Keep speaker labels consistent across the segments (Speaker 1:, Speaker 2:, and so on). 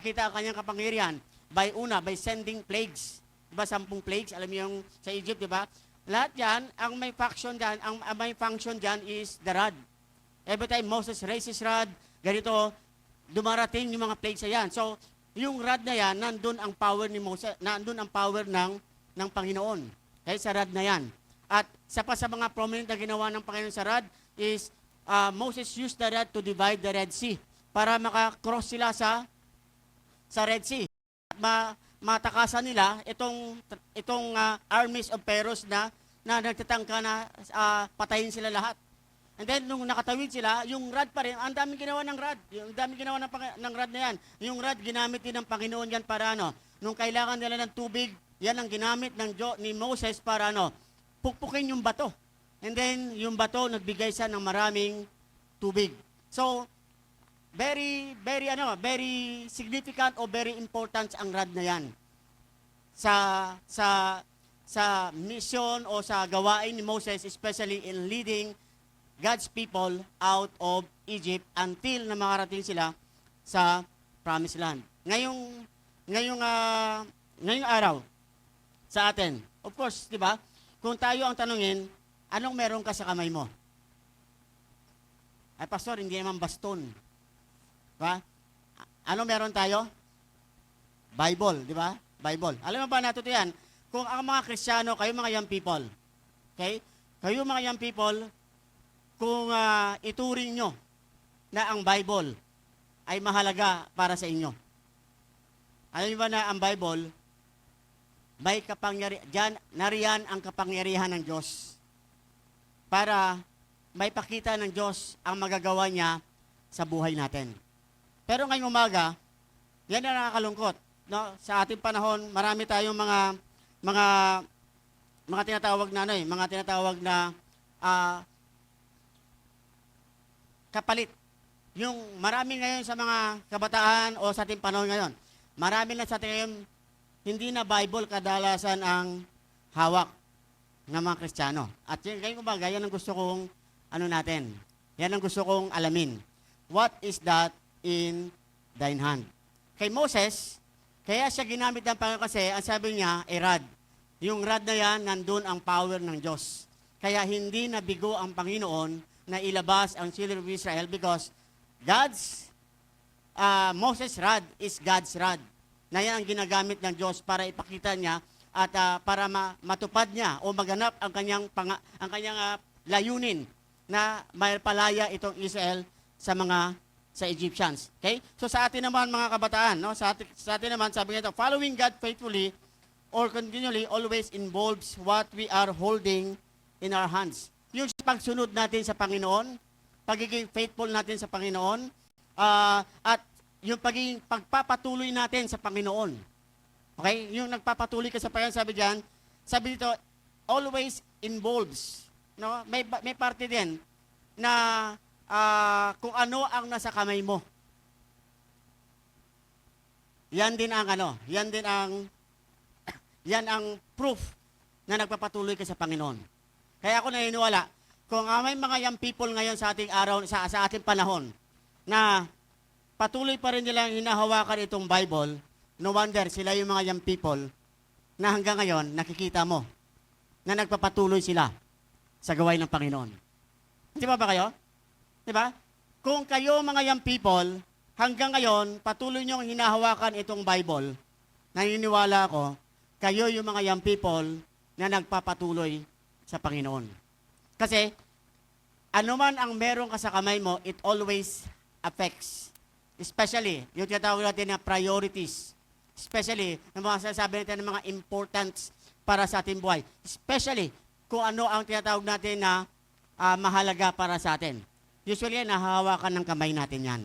Speaker 1: kita ang kanyang kapangyarihan by sending plagues. Diba, 10 plagues, alam niyo yung sa Egypt, diba? Lahat yan, ang may function dyan is the rod. Every time Moses raises rod, ganito, dumarating yung mga plagues na yan. So, yung rod na yan, nandun ang power ni Moses, nandun ang power ng Panginoon. Okay, sa rod na yan. At sa mga prominent na ginawa ng Panginoon sa rod is, Moses used the rod to divide the Red Sea para makakross sila sa Red Sea. Matakasan nila itong armies of Pharaoh na nagtatangka na patayin sila lahat. And then, nung nakatawid sila, yung rod pa rin, ang daming ginawa ng rod. Yung daming ginawa ng rod na yan. Yung rod, ginamit din ng Panginoon yan para nung kailangan nila ng tubig, yan ang ginamit ni Moses para pukpukin yung bato. And then, yung bato, nagbigay siya ng maraming tubig. So, very significant o very important ang rod na yan sa mission o sa gawain ni Moses, especially in leading God's people out of Egypt until na makarating sila sa Promised Land. Ngayong araw sa atin, of course, di ba? Kung tayo ang tanungin, anong meron ka sa kamay mo? Ay, pastor, hindi naman baston. Diba? Ano meron tayo? Bible, di ba? Bible. Alam mo ba natin yan? Kung ang mga Kristiyano, kayo mga young people, okay? Kayo mga young people, kung ituring nyo na ang Bible ay mahalaga para sa inyo. Alam niyo ba na ang Bible, may kapangyarihan, nariyan ang kapangyarihan ng Diyos para may pakita ng Diyos ang magagawa niya sa buhay natin. Pero ngayong umaga, yan ang nakakalungkot. No? Sa ating panahon, marami tayong mga tinatawag na mga tinatawag na kapalit. Yung marami ngayon sa mga kabataan o sa ating panahon ngayon, marami na sa ating ngayon, hindi na Bible kadalasan ang hawak ng mga Kristiyano. At yun, ngayong umaga, yan ang gusto kong yan ang gusto kong alamin. What is that in thine hand? Kay Moses, kaya siya ginamit ng Panginoon kasi, ang sabi niya, rod. Yung rod na yan, nandun ang power ng Diyos. Kaya hindi nabigo ang Panginoon na ilabas ang children of Israel because Moses' rod is God's rod. Na yan ang ginagamit ng Diyos para ipakita niya at para matupad niya o maganap ang kanyang layunin na maipalaya itong Israel sa Egyptians. Okay? So sa atin naman mga kabataan, no? Sa atin naman sabi nito, following God faithfully or continually always involves what we are holding in our hands. Yung pagsunod natin sa Panginoon, pagiging faithful natin sa Panginoon, at yung pagpapatuloy natin sa Panginoon. Okay? Yung nagpapatuloy ka sa Panginoon, sabi dito, always involves. No? May parte din na kung ano ang nasa kamay mo. Yan ang proof na nagpapatuloy ka sa Panginoon. Kaya ako naniniwala, kung may mga young people ngayon sa ating araw, sa ating panahon, na patuloy pa rin nilang hinahawakan itong Bible, no wonder sila yung mga young people na hanggang ngayon nakikita mo na nagpapatuloy sila sa gawain ng Panginoon. Di ba kayo? Di ba? Kung kayo mga young people, hanggang ngayon, patuloy niyong hinahawakan itong Bible, naniniwala ako, kayo yung mga young people na nagpapatuloy sa Panginoon. Kasi, anuman ang meron ka sa kamay mo, it always affects. Especially, yung tinatawag natin na priorities. Especially, yung mga sasabi natin ng mga importance para sa ating buhay. Especially, kung ano ang tinatawag natin na mahalaga para sa atin. Usually, nahahawakan ng kamay natin yan.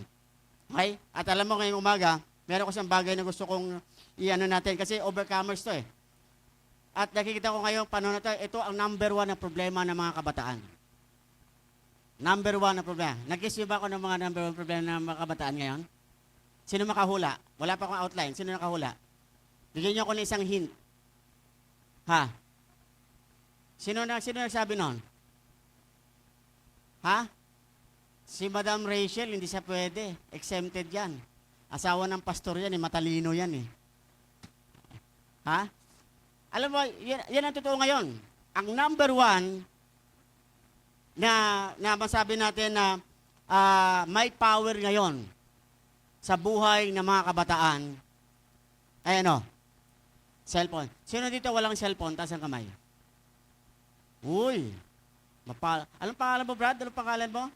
Speaker 1: Okay? At alam mo, ngayong umaga, meron ko siyang bagay na gusto kong i-ano natin kasi overcomers to eh. At nakikita ko ngayon, paano na ito ang number 1 na problema ng mga kabataan. Number 1 na problema. Nag-isip ba ako ng mga number 1 problema ng mga kabataan ngayon? Sino makahula? Wala pa akong outline. Sino nakahula? Bigyan niyo ako ng isang hint. Ha? Sino nagsabi nun? Ha? Si Madam Rachel, hindi siya pwede. Exempted yan. Asawa ng pastor yan, matalino yan eh. Ha? Alam mo, yan ang totoo ngayon. Ang number one na masabi natin na may power ngayon sa buhay ng mga kabataan ay ano? Cellphone. Sino dito walang cellphone? Taas ang kamay. Uy. Anong pangalan mo, Brad? Anong pangalan mo?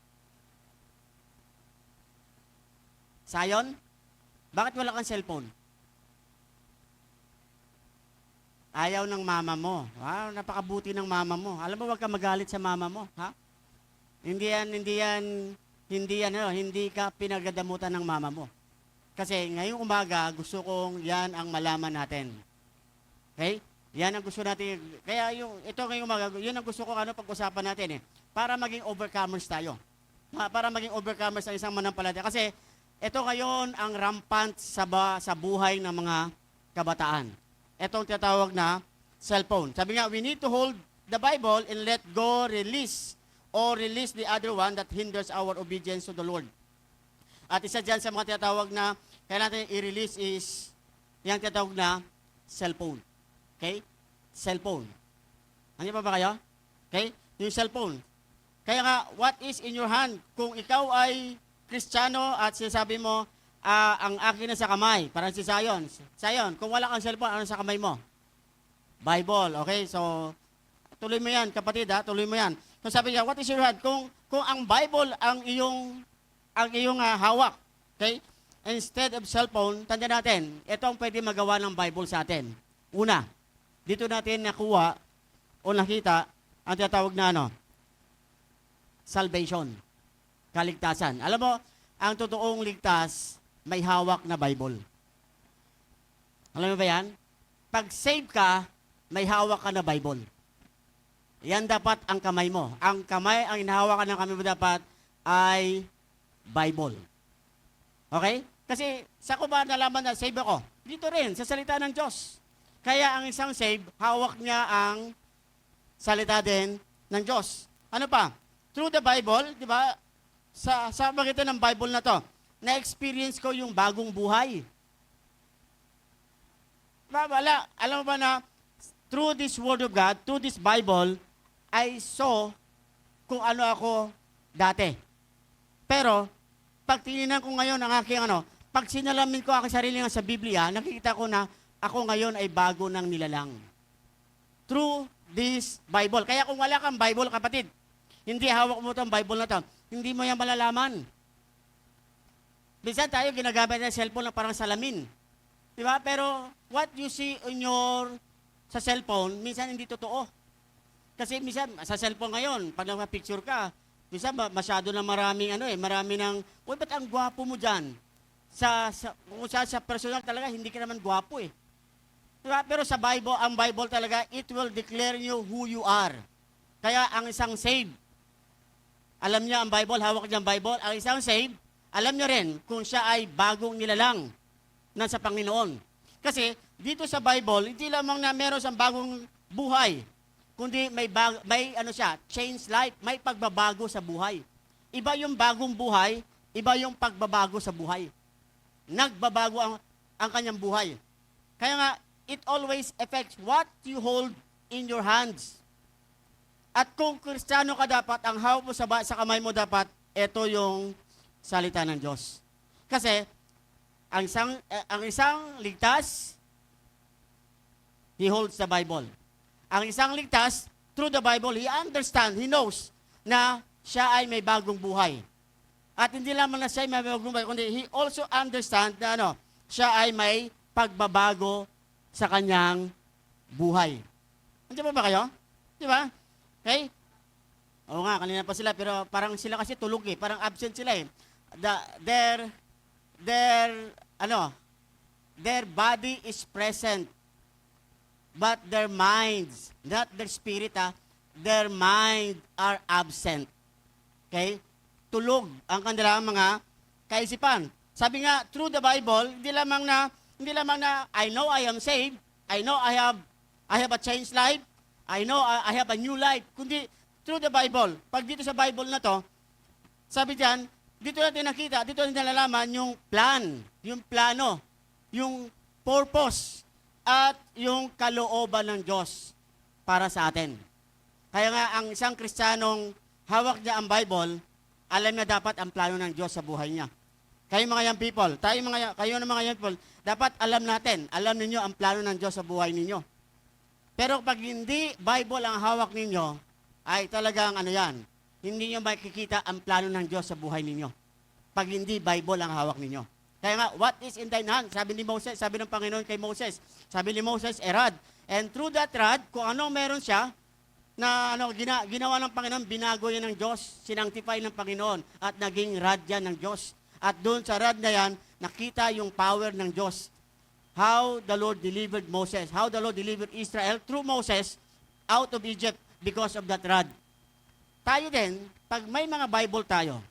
Speaker 1: Sayon? Bakit wala kang cellphone? Ayaw ng mama mo. Wow, napakabuti ng mama mo. Alam mo, wag ka magalit sa mama mo, ha? Hindi ka pinagdadamutan ng mama mo. Kasi ngayong umaga, gusto kong yan ang malaman natin. Okay? Yan ang gusto natin. Kaya ito ngayong umaga, yun ang gusto ko pag-usapan natin eh. Para maging overcomers tayo. Para maging overcomers ang isang manampalataya. Kasi ito ngayon ang rampant sa buhay ng mga kabataan. Itong tinatawag na cellphone. Sabi nga, we need to hold the Bible and let go, release the other one that hinders our obedience to the Lord. At isa dyan sa mga tinatawag na kaya natin i-release is yung tinatawag na cellphone. Okay? Cellphone. Ano pa ba kayo? Okay? Yung cellphone. Kaya nga, what is in your hand? Kung ikaw ay Kristiyano at sinasabi mo, ang akin na sa kamay, parang si Sayon. Sayon, kung wala kang cellphone, ano sa kamay mo? Bible, okay? So, tuloy mo yan, kapatid, ha? Tuloy mo yan. So, sabi niya, what is your hand? Kung ang Bible ang iyong hawak, okay? Instead of cellphone, tandaan natin, ito ang pwede magawa ng Bible sa atin. Una, dito natin nakuha o nakita ang tinatawag na salvation, kaligtasan. Alam mo, ang totoong ligtas, may hawak na Bible. Alam mo ba yan? Pag save ka, may hawak ka na Bible. Yan dapat ang kamay mo. Ang hinahawakan ng kamay mo dapat ay Bible. Okay? Kasi sa ko ba nalaman na save ako? Dito rin, sa salita ng Diyos. Kaya ang isang save, hawak niya ang salita din ng Diyos. Ano pa? Through the Bible, di ba? Sa magitan ng Bible na to, na-experience ko yung bagong buhay. Alam mo ba na through this Word of God, through this Bible, I saw kung ano ako dati. Pero, pag tinignan ko ngayon ang aking pag sinalamin ko aking sarili nga sa Biblia, nakikita ko na ako ngayon ay bago ng nilalang. Through this Bible. Kaya kung wala kang Bible, kapatid, hindi hawak mo itong Bible na to, hindi mo yan malalaman. Minsan tayo ginagamit ng cellphone na parang salamin. Di ba? Pero what you see sa cellphone, minsan hindi totoo. Kasi minsan sa cellphone ngayon, pag nagpa-picture ka, minsan masyado na maraming uy, ba't ang gwapo mo dyan? Kung sa personal talaga, hindi ka naman gwapo eh. Di ba? Pero sa Bible, ang Bible talaga, it will declare you who you are. Kaya ang isang saved, alam niya ang Bible, hawak niya ang Bible, ang isang saved, alam niyo rin kung siya ay bagong nilalang sa Panginoon. Kasi dito sa Bible, hindi lamang na meron siyang bagong buhay, kundi may change life, may pagbabago sa buhay. Iba yung bagong buhay, iba yung pagbabago sa buhay. Nagbabago ang kanyang buhay. Kaya nga, it always affects what you hold in your hands. At kung Kristiyano ka dapat, ang hawak mo sa kamay mo dapat, ito yung salita ng Diyos. Kasi, ang isang ligtas, he holds the Bible. Ang isang ligtas, through the Bible, he knows na siya ay may bagong buhay. At hindi lamang na siya ay may bagong buhay, kundi he also understands na siya ay may pagbabago sa kanyang buhay. Nandiyan ba kayo? Di ba? Okay? Oo nga, kanina pa sila, pero parang sila kasi tulog eh. Parang absent sila eh. Their body is present, but their minds, not their spirit, their mind are absent. Okay? Tulog ang kanilang mga kaisipan. Sabi nga, through the Bible, hindi lamang na I know I am saved, I know I have a changed life, I know I have a new life, kundi through the Bible. Pag dito sa Bible na to, sabi diyan, dito natin nakita, dito natin nalalaman yung plan, yung plano, yung purpose, at yung kalooban ng Diyos para sa atin. Kaya nga, ang isang Kristiyanong hawak niya ang Bible, alam na dapat ang plano ng Diyos sa buhay niya. Kayo mga young people, kayo ng mga young people, dapat alam natin, alam ninyo ang plano ng Diyos sa buhay ninyo. Pero pag hindi Bible ang hawak ninyo, ay talagang ano yan, hindi nyo makikita ang plano ng Diyos sa buhay ninyo. Pag hindi Bible ang hawak ninyo. Kaya nga, what is in thine hand? Sabi ni Moses, sabi ng Panginoon kay Moses. Sabi ni Moses, a rod. And through that rod, kung ano meron siya, na ginawa ng Panginoon, binago yan ng Diyos, sinangtify ng Panginoon, at naging rod yan ng Diyos. At doon sa rod na yan, nakita yung power ng Diyos. How the Lord delivered Moses, how the Lord delivered Israel through Moses out of Egypt because of that rod. Tayo din, pag may mga Bible tayo,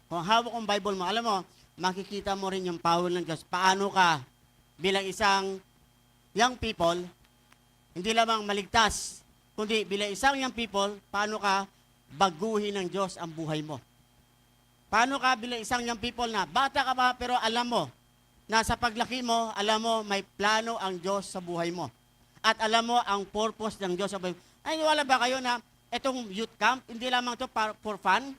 Speaker 1: kung hawak ang Bible mo, alam mo, makikita mo rin yung power ng Diyos. Paano ka bilang isang young people, hindi lamang maligtas, kundi bilang isang young people, paano ka baguhin ng Diyos ang buhay mo. Paano ka bilang isang young people na bata ka pa pero alam mo na sa paglaki mo, alam mo may plano ang Diyos sa buhay mo. At alam mo ang purpose ng Diyos sa buhay mo. Ay, wala ba kayo na itong youth camp, hindi lamang to for fun?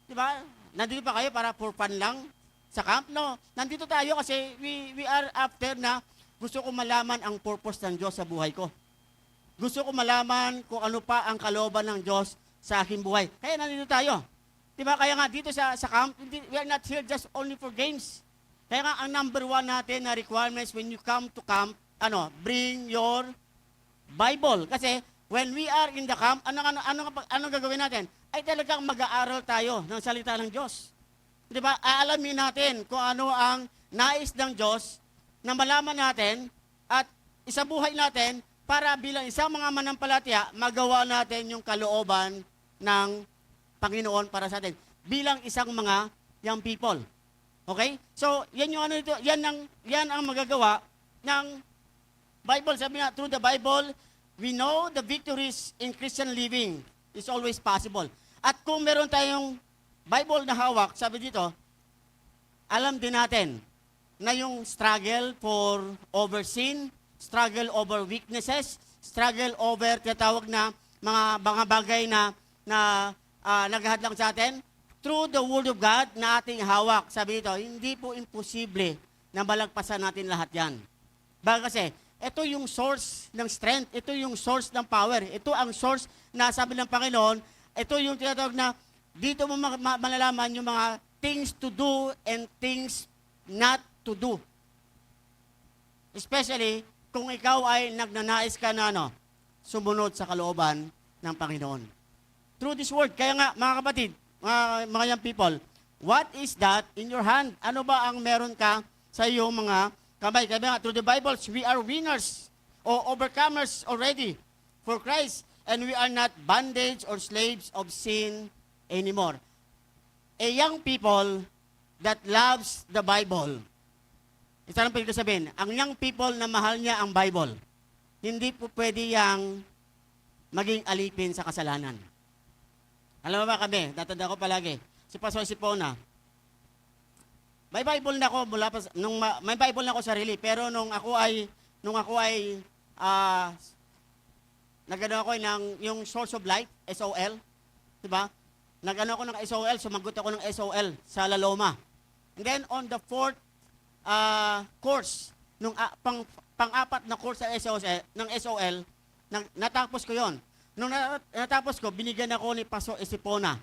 Speaker 1: Di ba? Nandito pa kayo para for fun lang sa camp? No. Nandito tayo kasi we are after na gusto ko malaman ang purpose ng Diyos sa buhay ko. Gusto ko malaman kung ano pa ang kalooban ng Diyos sa aking buhay. Kaya nandito tayo. Diba? Kaya nga dito sa camp, we are not here just only for games. Kaya nga ang number one natin na requirements when you come to camp, bring your Bible. Kasi when we are in the camp, ano gagawin natin? Ay talagang mag-aaral tayo ng salita ng Diyos. Diba? Aalamin natin kung ano ang nais ng Diyos na malaman natin at isabuhay natin para bilang isang mga manampalataya, magawa natin yung kalooban ng Panginoon para sa atin bilang isang mga young people. Okay? So, yan yung ano ito, yan ang magagawa ng Bible. Sabi nga, through the Bible, we know the victories in Christian living is always possible. At kung meron tayong Bible na hawak, sabi dito, alam din natin na yung struggle over sin, struggle over weaknesses, struggle over tinatawag na mga bagay na naghahadlang sa atin, through the Word of God na ating hawak. Sabi dito, hindi po imposible na malagpasan natin lahat yan. Bakit kasi, ito yung source ng strength, ito yung source ng power, ito ang source na sabi ng Panginoon, ito yung tinatawag na dito mo malalaman yung mga things to do and things not to do. Especially, kung ikaw ay nagnanais ka na sumunod sa kalooban ng Panginoon. Through this word. Kaya nga, mga kapatid, mga young people, what is that in your hand? Ano ba ang meron ka sa iyong mga kamay? Kaya nga, through the Bibles, we are winners or overcomers already for Christ. And we are not bondage or slaves of sin anymore. A young people that loves the Bible. Isa lang pwede sabihin, ang young people na mahal niya ang Bible, hindi po pwede yang maging alipin sa kasalanan. Alam mo ba kami, natanda ko palagi, si Pastor Sipona, may Bible na ako may Bible na ako sarili, pero nung ako ay nagano ako ng yung Source of Light, SOL, 'di ba? Nagano ako ng SOL, sumagot ako ng SOL sa La Loma. And then on the fourth course, nung pang-apat na course ng SOL, natapos ko 'yon. Nung natapos ko, binigyan ako ni Pastor Esipona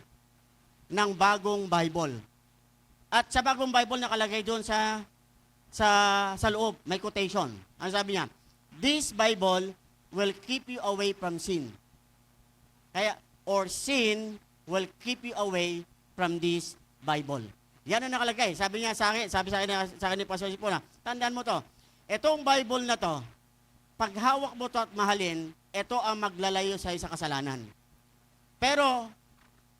Speaker 1: ng bagong Bible. At sa bagong Bible nakalagay doon sa loob, may quotation. Ano sabi niya? This Bible will keep you away from sin. Or sin will keep you away from this Bible. Yan ang nakalagay. Sabi sa akin ni Pastor Esipona, tandaan mo to. Itong Bible na to, pag hawak mo to at mahalin, ito ang maglalayo sa kasalanan. Pero,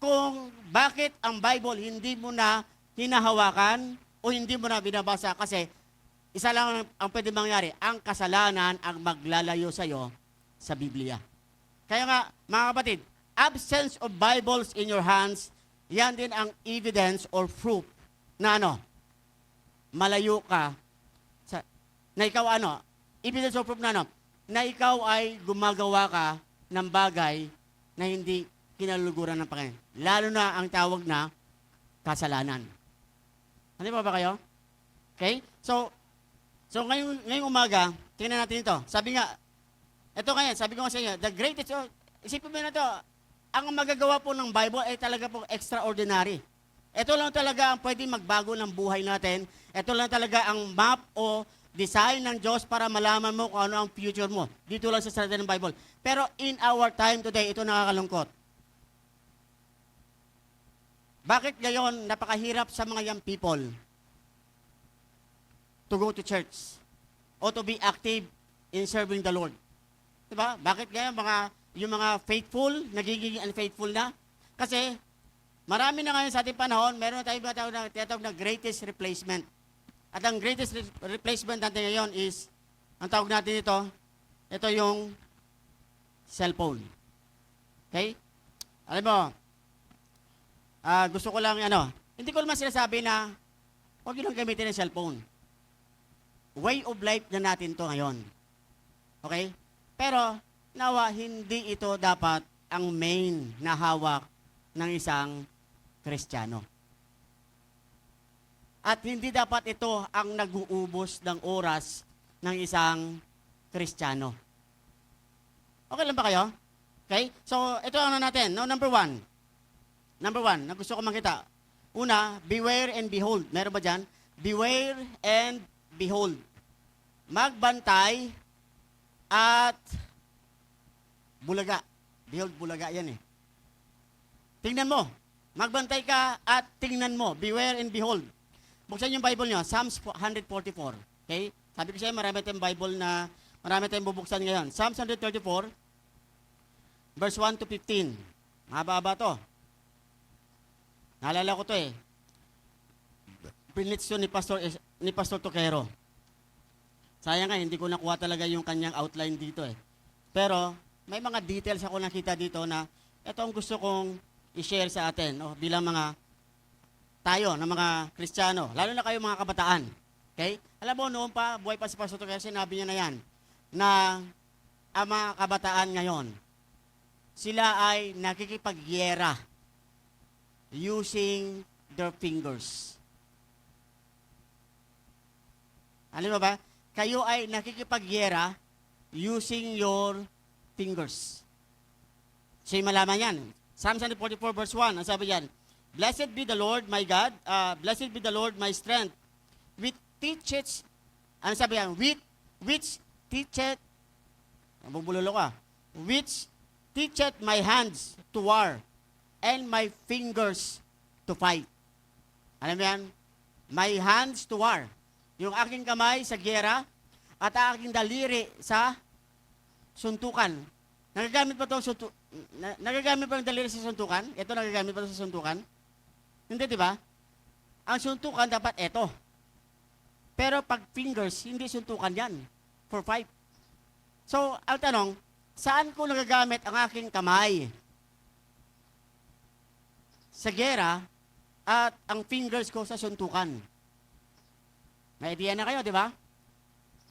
Speaker 1: kung bakit ang Bible hindi mo na hinahawakan o hindi mo na binabasa, kasi isa lang ang pwede mangyari, ang kasalanan ang maglalayo sa iyo sa Biblia. Kaya nga, mga kapatid, absence of Bibles in your hands, yan din ang evidence or proof na ano, malayo ka sa, na ikaw ano, evidence or proof na ano, na ikaw ay gumagawa ka ng bagay na hindi kinaluluguran ng Panginoon. Lalo na ang tawag na kasalanan. Ano ba kayo? Okay? So ngayong umaga, tingnan natin ito. Sabi nga, ito ngayon, sabi ko nga sa inyo, the greatest, isipin mo na ito, ang magagawa po ng Bible ay talaga po extraordinary. Ito lang talaga ang pwede magbago ng buhay natin. Ito lang talaga ang map o design ng Diyos para malaman mo kung ano ang future mo. Dito lang sa salita ng Bible. Pero in our time today, ito nakakalungkot. Bakit ngayon napakahirap sa mga young people to go to church o to be active in serving the Lord? Diba? Bakit ngayon yung mga faithful, nagiging unfaithful na? Kasi, marami na ngayon sa ating panahon, meron na tayong tinatawag na greatest replacement. At ang greatest replacement natin ngayon is, ang tawag natin ito yung cellphone. Okay? Alam mo, gusto ko lang, hindi ko naman sinasabi na, huwag yun ang gamitin ng cellphone. Way of life na natin to ngayon. Okay? Pero, nawa, hindi ito dapat ang main na hawak ng isang Kristiyano. At hindi dapat ito ang nag-uubos ng oras ng isang Kristiyano. Okay lang ba kayo? Okay? So, ito ang natin. No, number one, na gusto ko makita. Una, beware and behold. Meron ba dyan? Beware and behold. Magbantay at bulaga. Behold, bulaga yan eh. Tingnan mo. Magbantay ka at tingnan mo. Beware and behold. Buksan yung Bible nyo. Psalms 144. Okay? Sabi ko siya, marami tayong Bible na marami tayong bubuksan ngayon. Psalms 134, verse 1 to 15. Mahaba-haba to. Naalala ko to eh. Pinitso ni Pastor Toquero. Sayang nga, hindi ko nakuha talaga yung kanyang outline dito eh. Pero, may mga details ako nakita dito na ito ang gusto kong i-share sa atin bilang mga tayo, na mga Kristiyano, lalo na kayo mga kabataan. Okay? Alam mo, noon pa, buhay pa si Pastor Toquero, sinabi niya na yan, na ang mga kabataan ngayon, sila ay nakikipagyera using their fingers. Alam mo ba? Kayo ay nakikipagyera using your fingers. Siya malaman yan. Psalm 144 verse 1, ang sabi yan, Blessed be the Lord my God, blessed be the Lord my strength, which teacheth, ano sabi yan? Which teacheth, bubulolo ka, which teacheth my hands to war, and my fingers to fight. Alam mo yan? My hands to war. Yung aking kamay sa giyera at aking daliri sa suntukan. Nagagamit pa nagagamit pa ng daliri sa suntukan? Ito nagagamit pa sa suntukan? Hindi, di ba? Ang suntukan dapat ito. Pero pag fingers, hindi suntukan yan. For fight. So, ang tanong, saan ko nagagamit ang aking kamay? Sa giyera at ang fingers ko sa suntukan. May idea na kayo, di ba?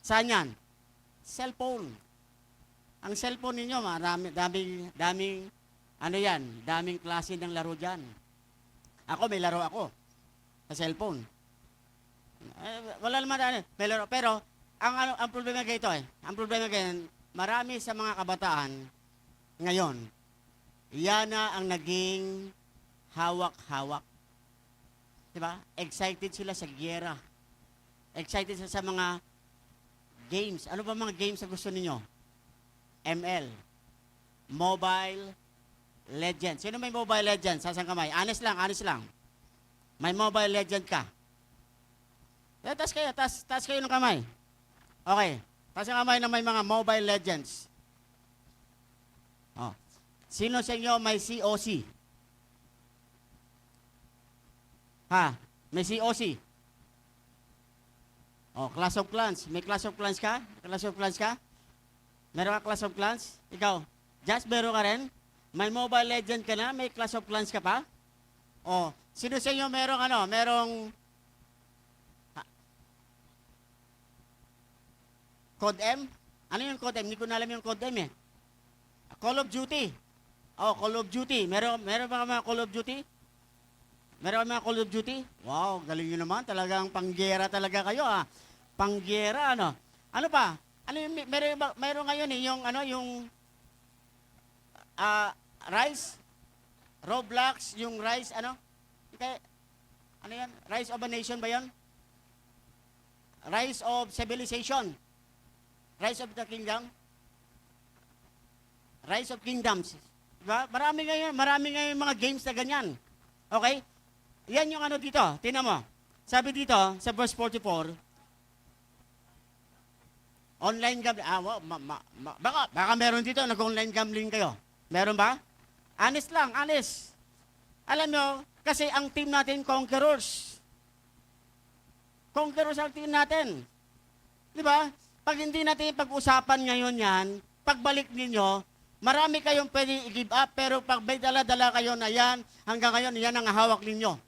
Speaker 1: Saan yan? Cellphone. Ang cellphone ninyo, daming, daming klase ng laro dyan. Ako, may laro ako sa cellphone. Wala naman may laro. Pero, ang problema ganito ang problema ganyan, marami sa mga kabataan ngayon, yan na ang naging hawak-hawak. Di ba? Excited sila sa giyera. Excited sa mga games. Ano ba mga games na gusto ninyo? ML. Mobile Legends. Sino may Mobile Legends? Sasang kamay? Honest lang. May Mobile Legend ka. Taas kayo ng kamay. Okay. Taas ang kamay na may mga Mobile Legends. Oh. Sino sa inyo may COC? Ha? May COC? Oh, Clash of Clans. May Clash of Clans ka? Meron ka Clash of Clans? Ikaw, Just meron ka rin? May Mobile Legend ka na? May Clash of Clans ka pa? Oh, sino sa inyo merong ha, Code M? Ano yung Code M? Hindi ko na alam yung Code M eh. Call of Duty. Oh, Call of Duty. Meron ba mga Call of Duty? Meron ba mga Call of Duty? Wow, galing nyo naman. Talagang panggera talaga kayo ah. Panggera, ano? Ano pa? Ano yung, meron ngayon eh, yung, Rise, Roblox, yung Rise, Okay, ano yan? Rise of a Nation ba yan? Rise of Civilization. Rise of the Kingdom. Rise of Kingdoms. Diba? Marami ngayon mga games na ganyan. Okay? Yan yung dito. Tingnan mo. Sabi dito, sa verse 44, online gambling. Baka meron dito, nag-online gambling kayo. Meron ba? Honest lang, honest. Alam nyo, kasi ang team natin, conquerors. Conquerors ang team natin. Di ba? Pag hindi natin pag-usapan ngayon yan, pagbalik ninyo, marami kayong pwedeng i-give up, pero pag may dala-dala kayo na yan, hanggang ngayon, yan ang hawak ninyo.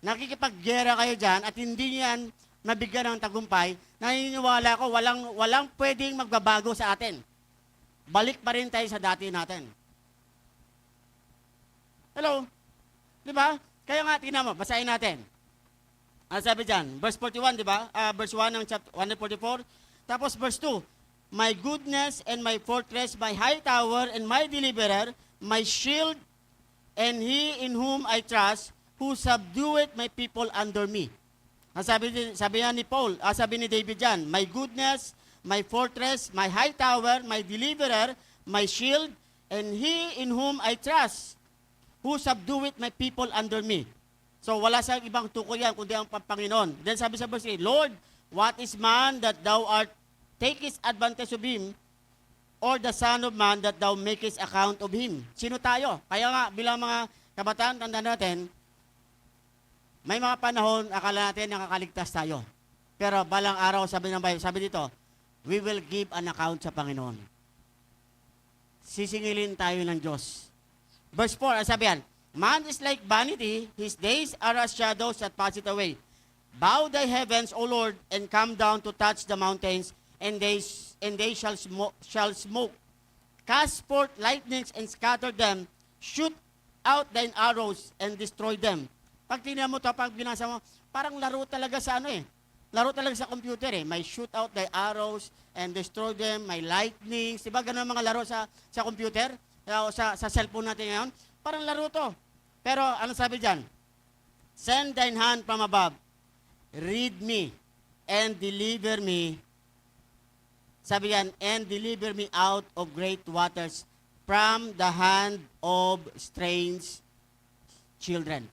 Speaker 1: Nakikipaggera kayo dyan, at hindi yan nabigyan ng tagumpay, naniniwala ko, walang pwedeng magbabago sa atin. Balik pa rin tayo sa dati natin. Hello? Di ba? Kaya nga, tingnan mo, basahin natin. Ano sabi dyan? Verse 41, di ba? Verse 1 ng chapter 144. Tapos verse 2, my goodness and my fortress, my high tower and my deliverer, my shield, and he in whom I trust, who subdueth my people under me. Sabi ni Paul, sabi ni David dyan, my goodness, my fortress, my high tower, my deliverer, my shield, and he in whom I trust, who subdueth my people under me. So wala sa ibang tukoy yan, kundi ang Panginoon. Then sabi sa verse 8, Lord, what is man that thou art takest advantage of him, or the son of man that thou makest account of him? Sino tayo? Kaya nga, bilang mga kabataan, tandaan natin, may mga panahon, akala natin nakakaligtas tayo. Pero balang araw, sabi ng Bible, sabi dito, we will give an account sa Panginoon. Sisingilin tayo ng Diyos. Verse 4, sabi yan, man is like vanity, his days are as shadows that pass it away. Bow thy heavens, O Lord, and come down to touch the mountains, and they shall smoke. Cast forth lightnings and scatter them. Shoot out thine arrows and destroy them. Pag tingnan mo ito, pag binasa mo, parang laro talaga sa laro talaga sa computer eh. May shoot out thy arrows and destroy them. May lightnings. Diba ganun mga laro sa computer? O sa cellphone natin ngayon. Parang laro to. Pero ano sabi dyan? Send thine hand from above. Read me and deliver me. Sabi yan, and deliver me out of great waters from the hand of strange children.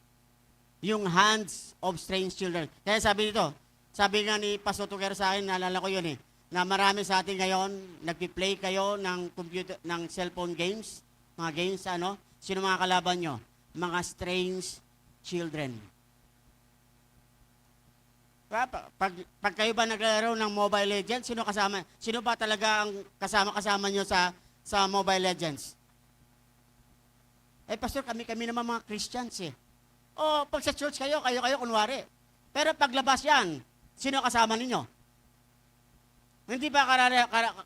Speaker 1: Yung hands of strange children. Kaya sabi dito, sabi nga ni Pastor Tuquero sa akin, naalala ko yun na marami sa atin ngayon, nagpi-play kayo ng computer, ng cellphone games, mga games, sino mga kalaban nyo? Mga strange children. Pag kayo ba naglalaro ng Mobile Legends, sino ba talaga ang kasama nyo sa Mobile Legends? Pastor, kami naman mga Christians eh. O, pag sa church kayo kunwari. Pero paglabas yan, sino kasama ninyo? Hindi ba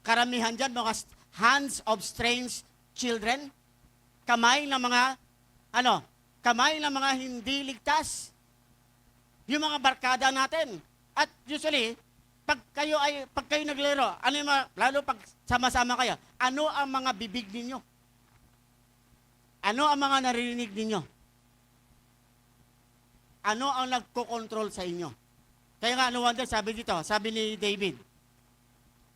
Speaker 1: karamihan dyan mga hands of strange children? Kamay ng mga hindi ligtas. Yung mga barkada natin. At usually, pag kayo naglaro, lalo pag sama-sama kayo, ano ang mga bibig ninyo? Ano ang mga naririnig ninyo? Ano ang nagko-control sa inyo? Kaya nga, no wonder, sabi ni David,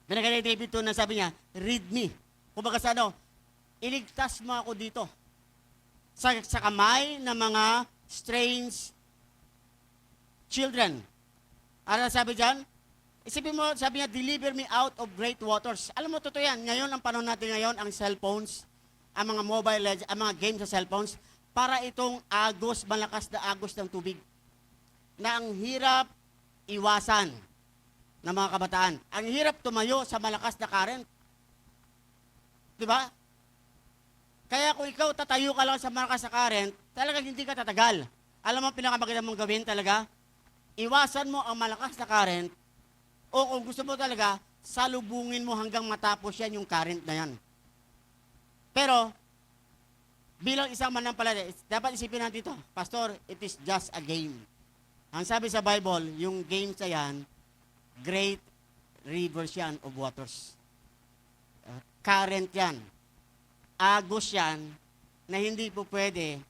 Speaker 1: binagay ni David to na sabi niya, read me. Kumbaga sa iligtas mo ako dito. Sa kamay ng mga strange children. Ano sabi dyan? Isipin mo, sabi niya, deliver me out of great waters. Alam mo, totoo yan. Ngayon, ang panahon natin ngayon, ang cellphones, ang mga mobile legends, ang mga games sa cellphones, para itong malakas na agos ng tubig. Na ang hirap iwasan ng mga kabataan. Ang hirap tumayo sa malakas na current. Diba? Kaya kung ikaw tatayo ka lang sa malakas na current, talagang hindi ka tatagal. Alam mo, pinakamaganda mong gawin talaga, iwasan mo ang malakas na current, o kung gusto mo talaga, salubungin mo hanggang matapos yan yung current na yan. Pero, bilang isang manampalataya, dapat isipin natin ito, Pastor, it is just a game. Ang sabi sa Bible, yung games na yan, great rivers yan of waters. Current yan. Agos yan, na hindi po pwede,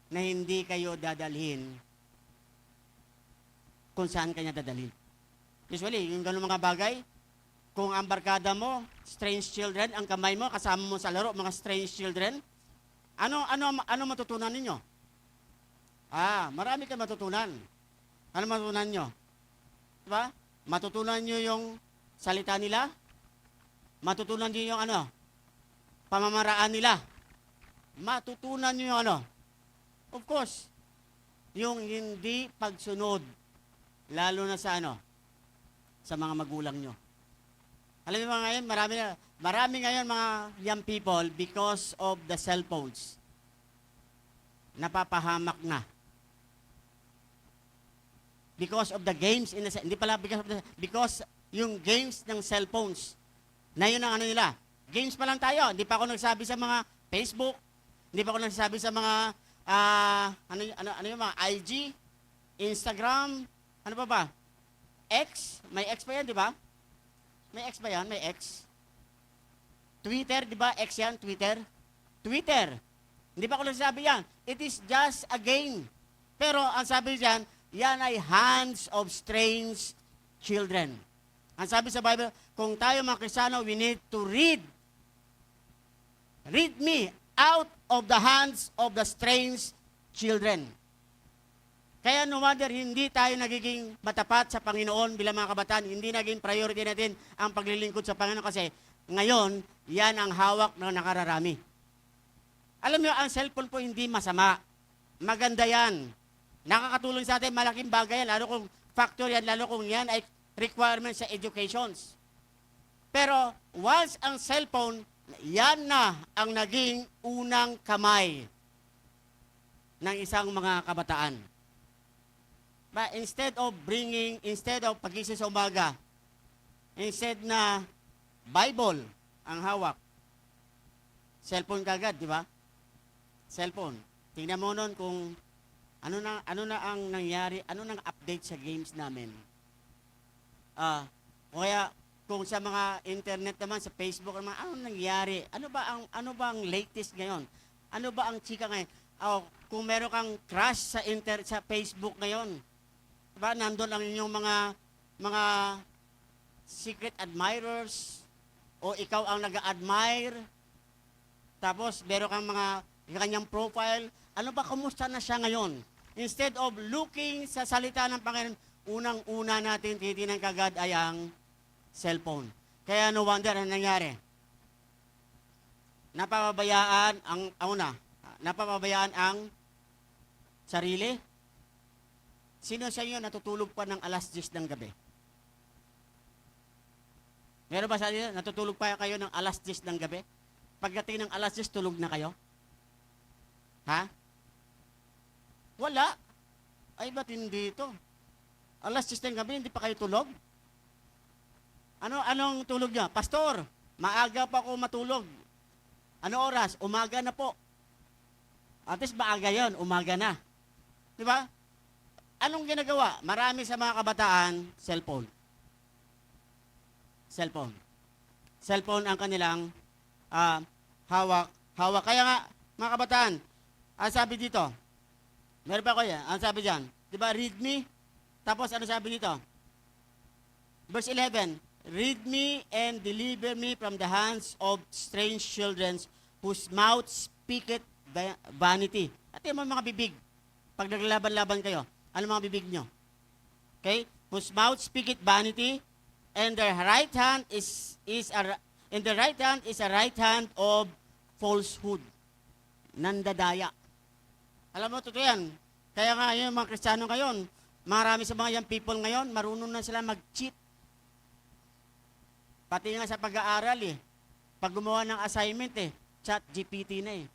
Speaker 1: na hindi kayo dadalhin kung saan kanya dadalhin. Usually, yung ganun mga bagay, kung ang barkada mo, strange children, ang kamay mo, kasama mo sa laro, mga strange children, ano matutunan ninyo? Marami kayong matutunan. Ano matutunan nyo? Diba? Matutunan nyo yung salita nila, matutunan nyo yung pamamaraan nila, matutunan nyo yung of course, yung hindi pagsunod, lalo na sa sa mga magulang nyo. Alam niyo mga ngayon, marami ngayon mga young people because of the cellphones. Napapahamak na. Because of the games hindi pala because yung games ng cellphones. Na yun ang nila. Games pa lang tayo. Hindi pa ako nagsabi sa mga Facebook, hindi pa ako nagsabi sa mga yung mga IG, Instagram, ano pa ba? X, may X pa yan, di ba? May X ba yan? May X. Twitter, di ba? X yan, Twitter. Twitter. Hindi pa ako nagsabi yan. It is just a game. Pero ang sabi diyan, yan ay hands of strange children. Ang sabi sa Bible, kung tayo mga Kristiyano, we need to read. Read me out of the hands of the strange children. Kaya no wonder, hindi tayo nagiging matapat sa Panginoon bilang mga kabataan. Hindi naging priority natin ang paglilingkod sa Panginoon kasi ngayon, yan ang hawak ng nakararami. Alam niyo, ang cellphone po hindi masama. Maganda yan. Nakakatulong sa atin, malaking bagay yan, lalo kung factor yan, lalo kung yan ay requirement sa educations. Pero once ang cellphone, yan na ang naging unang kamay ng isang mga kabataan. But instead of pagising sa umaga, instead na Bible ang hawak, cellphone kagad, di ba? Cellphone. Tingnan mo nun kung ano na ang nangyari, ano nang update sa games namin. O kaya kung sa mga internet naman, sa Facebook naman, ano nangyari? Ano ba ang latest ngayon? Ano ba ang chika ngayon? Kung meron kang crush sa Facebook ngayon, diba, nandun ang inyong mga secret admirers, o ikaw ang nag-admire, tapos meron kang kanyang profile, ano ba, kumusta na siya ngayon? Instead of looking sa salita ng Panginoon, unang-una natin titinan kagad ay ang cellphone. Kaya no wonder ang nangyari. Napapabayaan ang sarili. Sino sa inyo natutulog pa ng alas 10 ng gabi? Meron ba sa inyo natutulog pa kayo ng alas 10 ng gabi? Pagdating ng alas 10, tulog na kayo? Ha? Wala. Ay, ba't hindi ito? Alas 10 ng gabi, hindi pa kayo tulog? Anong tulog niya? Pastor, maaga pa ako matulog. Ano oras? Umaga na po. At least maaga yon, umaga na. Di ba? Anong ginagawa? Marami sa mga kabataan, cellphone. Cellphone. Cellphone ang kanilang hawak. Kaya nga, mga kabataan, ang sabi dito, meron pa ko yan, ang sabi dyan, di ba, read me, tapos ano sabi dito? Verse 11, read me and deliver me from the hands of strange children whose mouth speaketh vanity. At yung mga bibig, pag naglalaban-laban kayo, ano mga bibig nyo? Okay? Whose mouth speaketh vanity, and their right hand is a right hand of falsehood. Nandadaya. Alam mo, totoo yan. Kaya nga yung mga Kristiyano ngayon, marami sa mga young people ngayon, marunong na sila mag-cheat. Pati nga sa pag-aaral Pag gumawa ng assignment Chat GPT na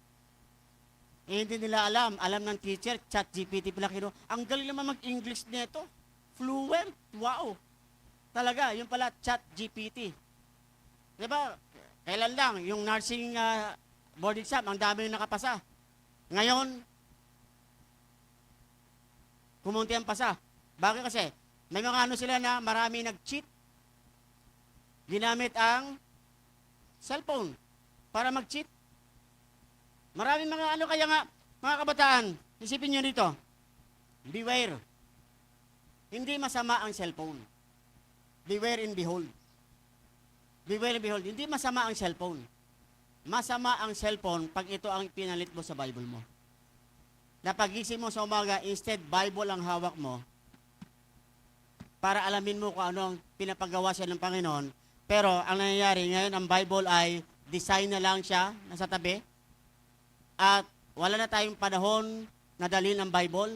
Speaker 1: hindi nila alam. Alam ng teacher, ChatGPT pala kinuha. Ang galing naman mag-English nito. Fluent. Wow. Talaga, yung pala ChatGPT. Di ba? Kailan lang, yung nursing board exam, ang dami yung nakapasa. Ngayon, kumunti ang pasa. Bakit kasi? May mga ano sila na marami nag-cheat. Ginamit ang cellphone para mag-cheat. Maraming mga ano kaya nga, mga kabataan, isipin nyo dito, beware. Hindi masama ang cellphone. Beware and behold. Beware and behold. Hindi masama ang cellphone. Masama ang cellphone pag ito ang pinalit mo sa Bible mo. Na pagising mo sa umaga, instead Bible ang hawak mo, para alamin mo kung ano ang pinapagawa siya ng Panginoon. Pero ang nangyayari ngayon, ang Bible ay design na lang siya, nasa tabi, at wala na tayong panahon na dalhin ang Bible,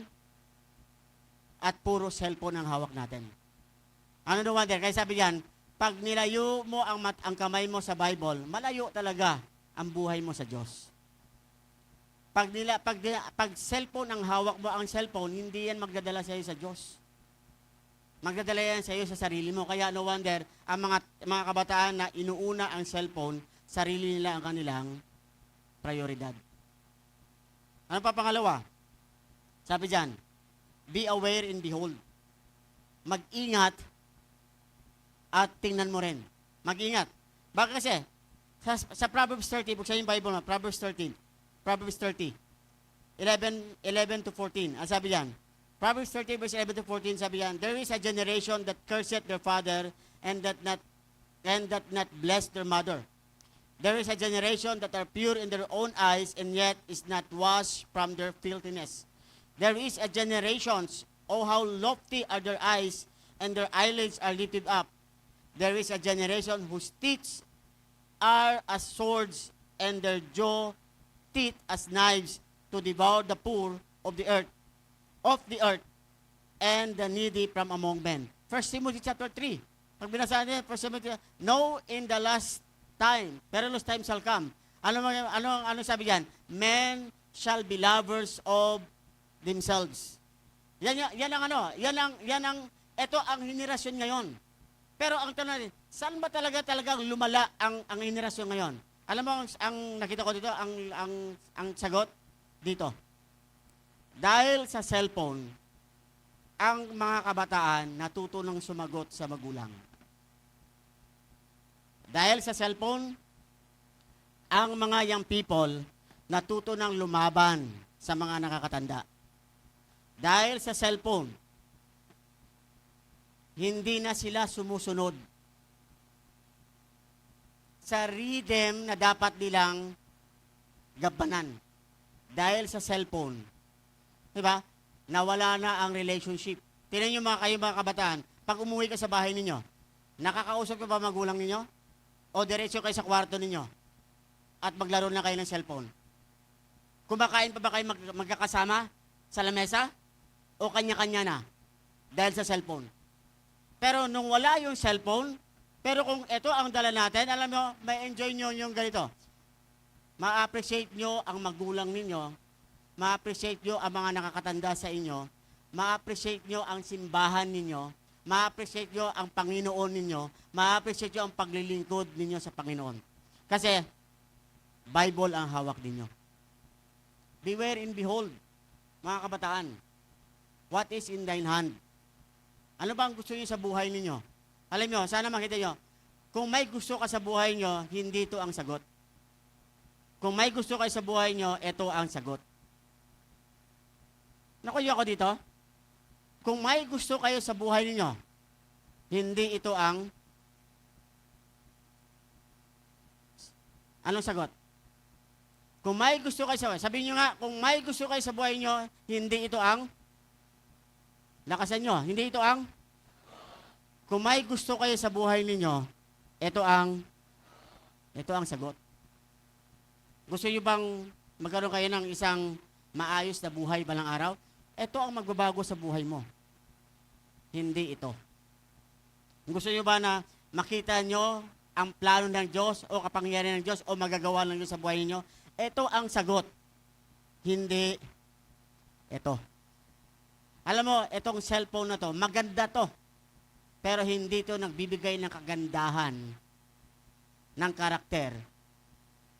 Speaker 1: at puro cellphone ang hawak natin. Ano no wonder? Kaya sabi diyan, pag nilayo mo ang kamay mo sa Bible, malayo talaga ang buhay mo sa Diyos. Pag cellphone ang hawak mo, ang cellphone, hindi yan magdadala sa iyo sa Diyos. Magdadala yan sa iyo sa sarili mo. Kaya no wonder, ang mga kabataan na inuuna ang cellphone, sarili nila ang kanilang prioridad. Ano pa pangalawa? Sabi diyan, be aware and behold. Mag-ingat at tingnan mo rin. Mag-ingat. Bakit kasi? Sa Proverbs 30, buksan yung Bible mo, Proverbs 13. Proverbs 30. 11 to 14. Ang sabi diyan, Proverbs 30 verse 11 to 14, sabi yan, there is a generation that curseth their father and that not bless their mother. There is a generation that are pure in their own eyes and yet is not washed from their filthiness. There is a generation, oh how lofty are their eyes and their eyelids are lifted up. There is a generation whose teeth are as swords and their jaw teeth as knives to devour the poor of the earth and the needy from among men. 1 Timothy chapter 3. Pag binasa niya, 1 Timothy, no, in the last time, perilous time shall come. Ano sabi diyan? Men shall be lovers of themselves. Yan ang ito ang henerasyon ngayon. Pero ang tanong, saan ba talagang lumala ang henerasyon ngayon? Alam mo ang nakita ko dito, ang sagot dito. Dahil sa cellphone, ang mga kabataan natuto ng sumagot sa magulang. Dahil sa cellphone, ang mga young people natuto ng lumaban sa mga nakakatanda. Dahil sa cellphone, hindi na sila sumusunod sa rhythm na dapat nilang gabanan. Dahil sa cellphone, diba? Nawala na ang relationship. Tingnan nyo mga kabataan, pag umuwi ka sa bahay ninyo, nakakausap ka ba magulang ninyo? O diretso kayo sa kwarto ninyo at maglaro na kayo ng cellphone? Kumakain pa ba kayo magkakasama sa lamesa? O kanya-kanya na? Dahil sa cellphone. Pero nung wala yung cellphone, pero kung ito ang dala natin, alam mo, may enjoy nyo yung ganito. Ma-appreciate nyo ang magulang ninyo, ma-appreciate nyo ang mga nakakatanda sa inyo, ma-appreciate nyo ang simbahan ninyo, ma-appreciate nyo ang Panginoon ninyo, ma-appreciate nyo ang paglilingkod ninyo sa Panginoon. Kasi, Bible ang hawak ninyo. Beware and behold, mga kabataan, what is in thine hand? Ano ba ang gusto nyo sa buhay ninyo? Alam nyo, sana makita nyo, kung may gusto ka sa buhay nyo, hindi ito ang sagot. Kung may gusto kayo sa buhay nyo, ito ang sagot. Nakuyo ako dito? Kung may gusto kayo sa buhay ninyo, hindi ito ang anong sagot? Kung may gusto kayo sa buhay, sabihin nyo nga, kung may gusto kayo sa buhay nyo, hindi ito ang lakasan nyo, hindi ito ang kung may gusto kayo sa buhay ninyo, ito ang sagot. Gusto nyo bang magkaroon kayo ng isang maayos na buhay balang araw? Ito ang magbabago sa buhay mo. Hindi ito. Gusto nyo ba na makita nyo ang plano ng Diyos o kapangyarihan ng Diyos o magagawa ng Diyos sa buhay ninyo? Ito ang sagot. Hindi ito. Alam mo, itong cellphone na to, maganda to. Pero hindi to nagbibigay ng kagandahan ng karakter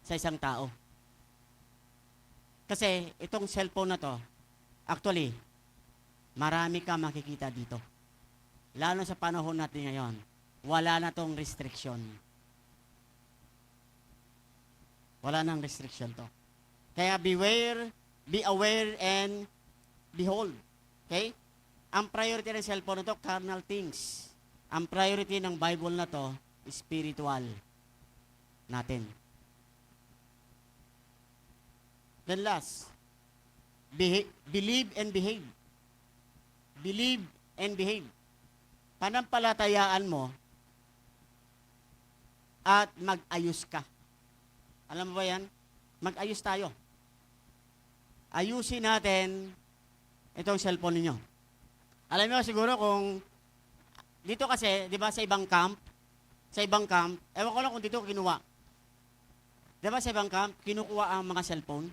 Speaker 1: sa isang tao. Kasi itong cellphone na to, actually, marami ka makikita dito. Lalo sa panahon natin ngayon, wala na tong restriction. Wala nang restriction to. Kaya beware, be aware, and behold. Okay? Ang priority ng cellphone na to, carnal things. Ang priority ng Bible na to, spiritual natin. Then last, believe and behave. Believe and behave. Panampalatayaan mo at mag-ayos ka. Alam mo ba yan? Mag-ayos tayo. Ayusin natin itong cellphone ninyo. Alam mo siguro kung dito kasi, di ba sa ibang camp, ewan ko lang kung dito kinuha. Di ba sa ibang camp, kinukuha ang mga cellphone?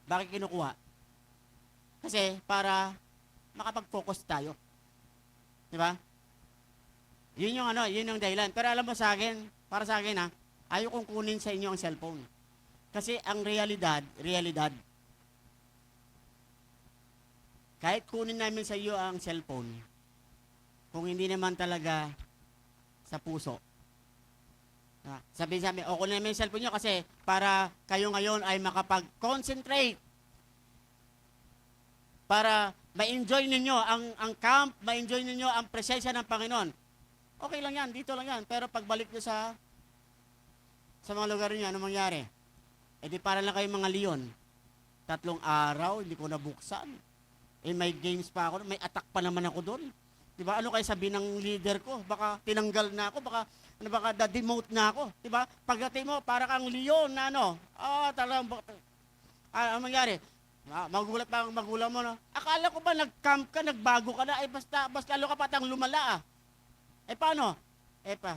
Speaker 1: Bakit kinukuha? Kasi para makapag-focus tayo. Di ba? Yun yung dahilan. Pero alam mo sa akin, para sa akin ayaw kong kunin sa inyo ang cellphone. Kasi ang realidad, kahit kunin namin sa iyo ang cellphone, kung hindi naman talaga sa puso. Sabi, o kunin namin yung cellphone nyo kasi para kayo ngayon ay makapag-concentrate. Para ma-enjoy ninyo ang camp, ma-enjoy ninyo ang presensya ng Panginoon. Okay lang yan, dito lang yan. Pero pagbalik nyo sa mga lugar niyo, ano mangyari? E di para lang kayo mga leon. 3 araw, hindi ko nabuksan. May games pa ako, may attack pa naman ako doon. Diba? Ano kayo sabi ng leader ko? Baka tinanggal na ako, baka da-demote na ako. Diba? Pagdating mo, para kang leon na talagang, ano mangyari? Magulat pa ang magulang mo, no? Akala ko ba nag-camp ka, nagbago ka na, basta lalo ka patang lumala, paano?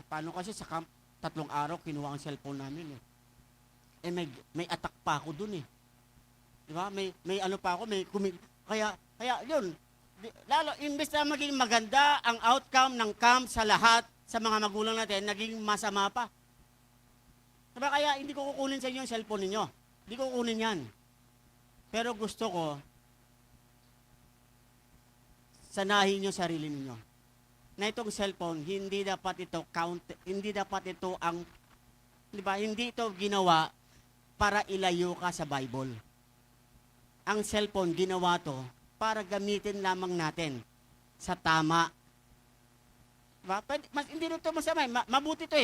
Speaker 1: Paano kasi sa camp, 3 araw, kinuha ang cellphone namin, may attack pa ako dun, Diba? May ano pa ako, kaya yun, lalo, imbes na maging maganda ang outcome ng camp sa lahat, sa mga magulang natin, naging masama pa. Diba? Kaya hindi ko kukunin sa inyo yung cellphone ninyo. Hindi ko kukunin yan. Pero gusto ko, sanahin nyo sarili ninyo. Na itong cellphone, hindi dapat ito hindi ito ginawa para ilayo ka sa Bible. Ang cellphone, ginawa to para gamitin lamang natin sa tama. Diba? Hindi ito masama. Mabuti to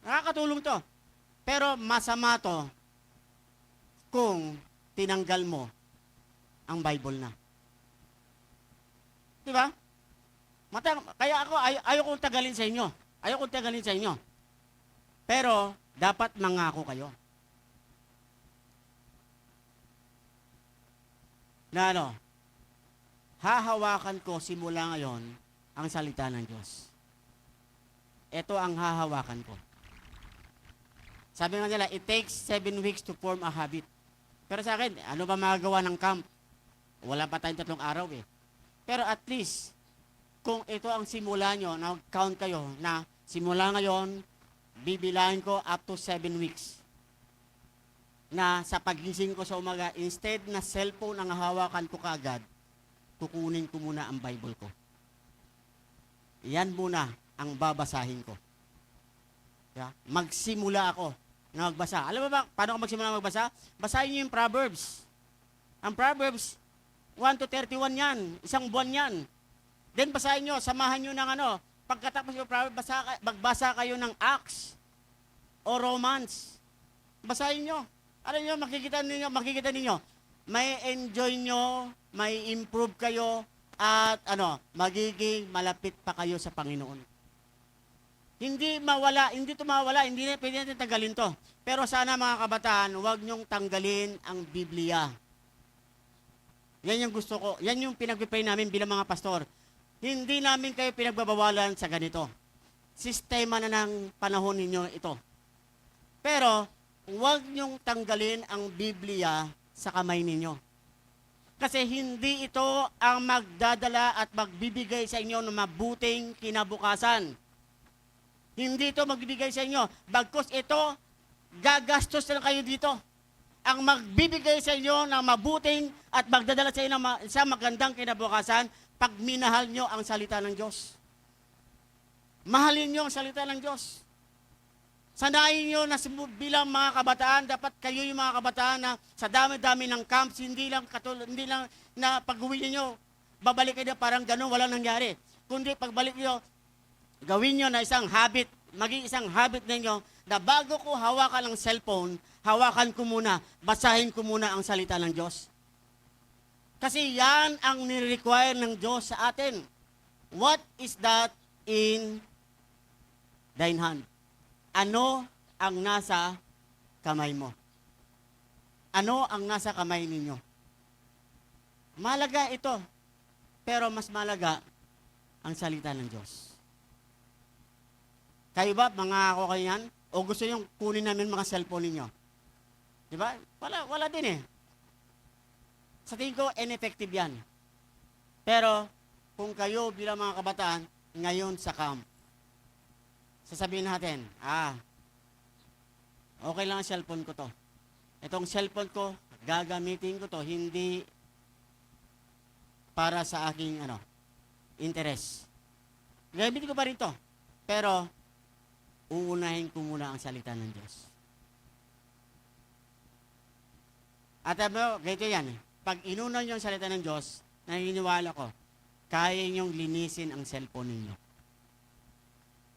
Speaker 1: Nakakatulong to. Pero masama to kung tinanggal mo ang Bible na. Diba? Kaya ako, ayaw kong tagalin sa inyo. Pero, dapat mangako kayo. Na hahawakan ko simula ngayon ang salita ng Diyos. Ito ang hahawakan ko. Sabi nga nila, it takes 7 weeks to form a habit. Pero sa akin, ano ba magagawa ng camp? Wala pa tayong 3 araw Pero at least, kung ito ang simula nyo, na-count kayo na simula ngayon, bibilangin ko up to 7 weeks. Na sa pagising ko sa umaga, instead na cellphone ang hawakan ko kaagad, kukunin ko muna ang Bible ko. Yan muna ang babasahin ko. Magsimula ako na magbasa. Alam mo ba, paano ako magsimula magbasa? Basahin niyo yung Proverbs. Ang Proverbs, 1 to 31 yan. Isang buwan yan. Then basahin nyo, samahan nyo ng pagkatapos yung Proverbs, magbasa kayo ng Acts o Romans. Basahin nyo. Alam nyo, makikita ninyo, may enjoy nyo, may improve kayo, at magiging malapit pa kayo sa Panginoon. Hindi ito mawala, hindi na pwede natin tanggalin to. Pero sana mga kabataan, huwag nyong tanggalin ang Biblia. Yan yung gusto ko, yan yung pinag-pray namin bilang mga pastor. Hindi namin kayo pinagbabawalan sa ganito. Sistema na ng panahon ninyo ito. Pero, huwag niyong tanggalin ang Biblia sa kamay ninyo. Kasi hindi ito ang magdadala at magbibigay sa inyo ng mabuting kinabukasan. Hindi ito magbibigay sa inyo. Bagkus ito, gagastos na kayo dito. Ang magbibigay sa inyo ng mabuting at magdadala sa inyo sa magandang kinabukasan, pag minahal nyo ang salita ng Diyos. Mahalin nyo ang salita ng Diyos. Sanayin nyo na bilang mga kabataan, dapat kayo yung mga kabataan na sa dami-dami ng camps, hindi lang na pag-uwi nyo, babalik kayo parang gano'n, walang nangyari. Kundi pagbalik nyo, gawin nyo na isang habit, maging isang habit ninyo, na bago ko hawakan ang cellphone, hawakan ko muna, basahin ko muna ang salita ng Diyos. Kasi yan ang ni-require ng Diyos sa atin. What is that in thine hand? Ano ang nasa kamay mo? Ano ang nasa kamay ninyo? Malaga ito, pero mas malaga ang salita ng Diyos. Kayo ba, mga ako kayo yan? O gusto nyo kunin namin mga cellphone ninyo? Di ba? Wala din eh. Sa tingin ko, ineffective yan. Pero, kung kayo bilang mga kabataan, ngayon sa camp, sasabihin natin, okay lang ang cellphone ko to. Itong cellphone ko, gagamitin ko to, hindi para sa aking interest. Gagamitin ko pa rin to. Pero, uunahin ko muna ang salita ng Diyos. At ganito yan. Pag inuna nyo ang salita ng Diyos, naniniwala ko, kaya nyong linisin ang cellphone ninyo.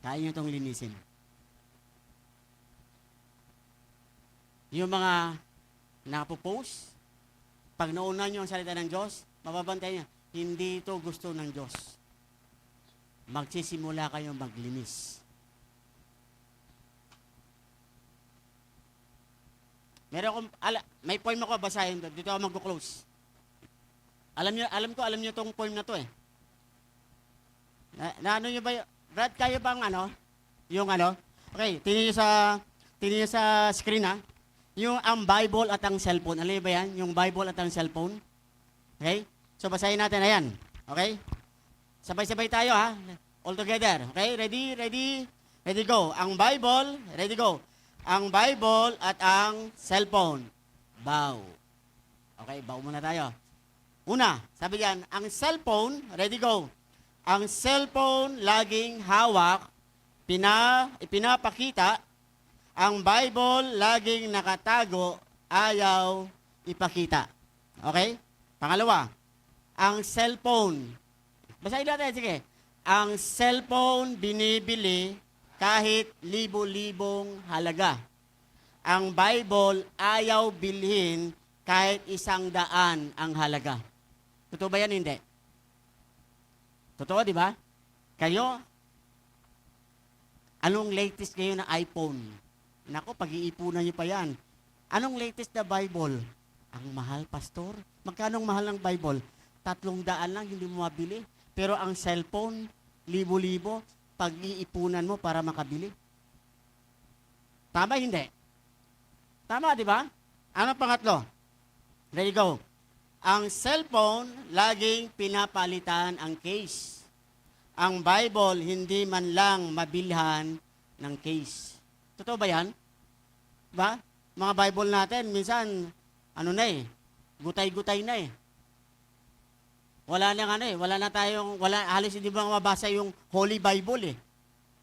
Speaker 1: Kaya nyo itong linisin. Yung mga napopost, pag nauna nyo ang salita ng Diyos, mababantay niya, hindi ito gusto ng Diyos. Magsisimula kayo maglinis. May poem ako basahin, dito ako mag-close. Alam nyo itong poem na to eh. Ano nyo ba, Brad, kayo bang okay, tingin nyo sa screen ha, yung ang Bible at ang cellphone, alam nyo ba yan? Yung Bible at ang cellphone. Okay? So basahin natin, ayan. Okay? Sabay-sabay tayo ha, all together. Okay, ready, go. Ang Bible, ready, go. Ang Bible at ang cellphone. Bow. Okay, bow muna tayo. Una, sabi diyan, ang cellphone, ready, go. Ang cellphone laging hawak, ipinapakita. Ang Bible laging nakatago, ayaw ipakita. Okay? Pangalawa, ang cellphone. Basahin natin, sige. Ang cellphone binibili kahit libo-libong halaga. Ang Bible ayaw bilhin kahit 100 ang halaga. Totoo ba yan? Hindi. Totoo, di ba? Kayo, anong latest ngayon na iPhone? Nako, pag-iipunan niyo pa yan. Anong latest na Bible? Ang mahal, pastor. Magkano ang mahal ng Bible? 300 lang, hindi mo mabili. Pero ang cellphone, libo-libo, pag-iipunan mo para makabili. Tama, hindi? Tama, di ba? Ano pangatlo? Ready, go. Ang cellphone, laging pinapalitan ang case. Ang Bible, hindi man lang mabilhan ng case. Totoo ba yan? Ba? Mga Bible natin, minsan, gutay-gutay na eh. Wala na halos hindi ba mabasa yung Holy Bible eh.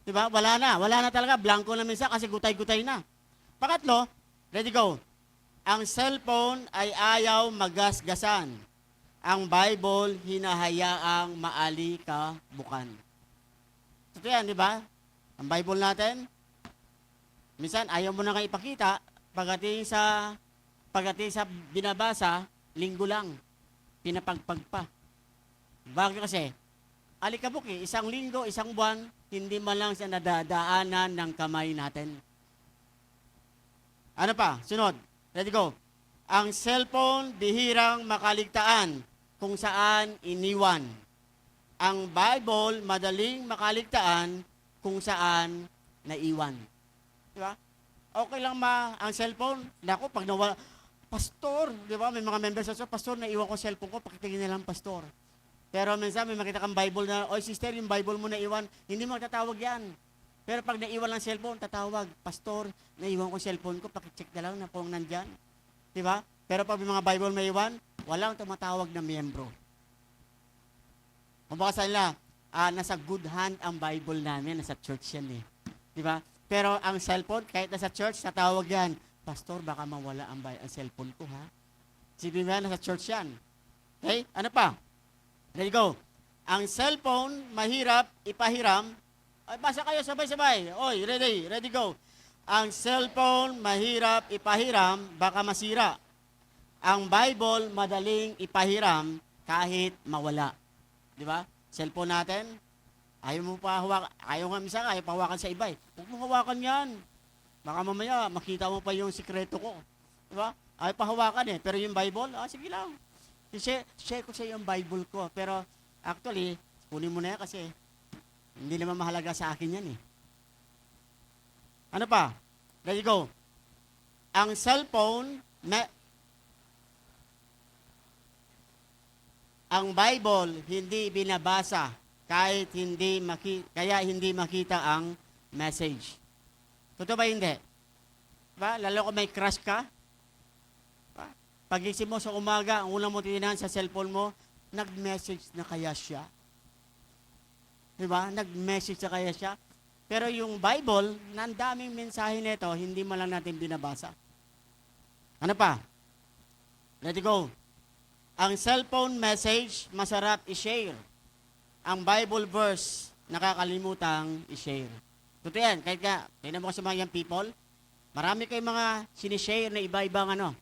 Speaker 1: Diba? Wala na talaga, blanco na minsan kasi gutay-gutay na. Pangatlo, ready, go. Ang cellphone ay ayaw magasgasan. Ang Bible, hinahayaang maalikabukan. Totoo yan, di ba? Ang Bible natin, minsan ayaw mo na kayo ipakita, pagdating sa binabasa, linggo lang, pinapagpag pa. Bakit kasi? Alikabok eh, 1 linggo, 1 buwan, hindi man lang siya nadadaanan ng kamay natin. Ano pa? Sunod. Ready, go. Ang cellphone, bihirang makaligtaan kung saan iniwan. Ang Bible, madaling makaligtaan kung saan naiwan. Di ba? Okay lang ang cellphone. Nako, pag nawala, pastor, di ba? May mga members sa pastor, naiwan ko cellphone ko, pakitingin nilang pastor. Pero minsan may makita kang Bible na, oy sister, yung Bible mo naiwan, hindi mo tatawag yan. Pero pag naiwan lang cellphone, tatawag, pastor, naiwan ko cellphone ko, pakicheck na lang na kung nandyan. Di ba? Pero pag may mga Bible maiwan, walang tumatawag na miyembro. Kung baka sa nila, nasa good hand ang Bible namin, nasa church yan eh. Di ba? Pero ang cellphone, kahit nasa church, tatawag yan, pastor, baka mawala ang cellphone ko, ha? Sipin mo yan, nasa church yan. Okay? Ano pa? There you go. Ang cellphone, mahirap, ipahiram. Ay, basa kayo, sabay-sabay. Oy, ready, go. Ang cellphone, mahirap, ipahiram, baka masira. Ang Bible, madaling ipahiram, kahit mawala. Di ba? Cellphone natin, ayaw mo pa hawakan, ayaw nga minsan, ayaw pa hawakan sa iba eh. Huwag mo hawakan yan. Baka mamaya, makita mo pa yung sikreto ko. Diba? Ayaw pa hawakan eh. Pero yung Bible, sige lang. Share ko sa yung Bible ko. Pero actually, kunin mo na yan kasi hindi naman mahalaga sa akin yan eh. Ano pa? There you go. Ang cellphone, ang Bible hindi binabasa kahit kaya hindi makita ang message. Totoo ba hindi? Diba? Lalo kung may crush ka, diba? Pagising mo sa umaga, ang unang mo tininan sa cellphone mo, nag-message na kaya siya. Diba? Nag-message na kaya siya. Pero yung Bible, na ang daming mensahe nito, hindi mo lang natin binabasa. Ano pa? Let it go. Ang cellphone message, masarap i-share. Ang Bible verse, nakakalimutang i-share. Totoo yan, kahit nga, tingnan mo kasi mga young people, marami kayong mga sinishare na iba-ibang ano.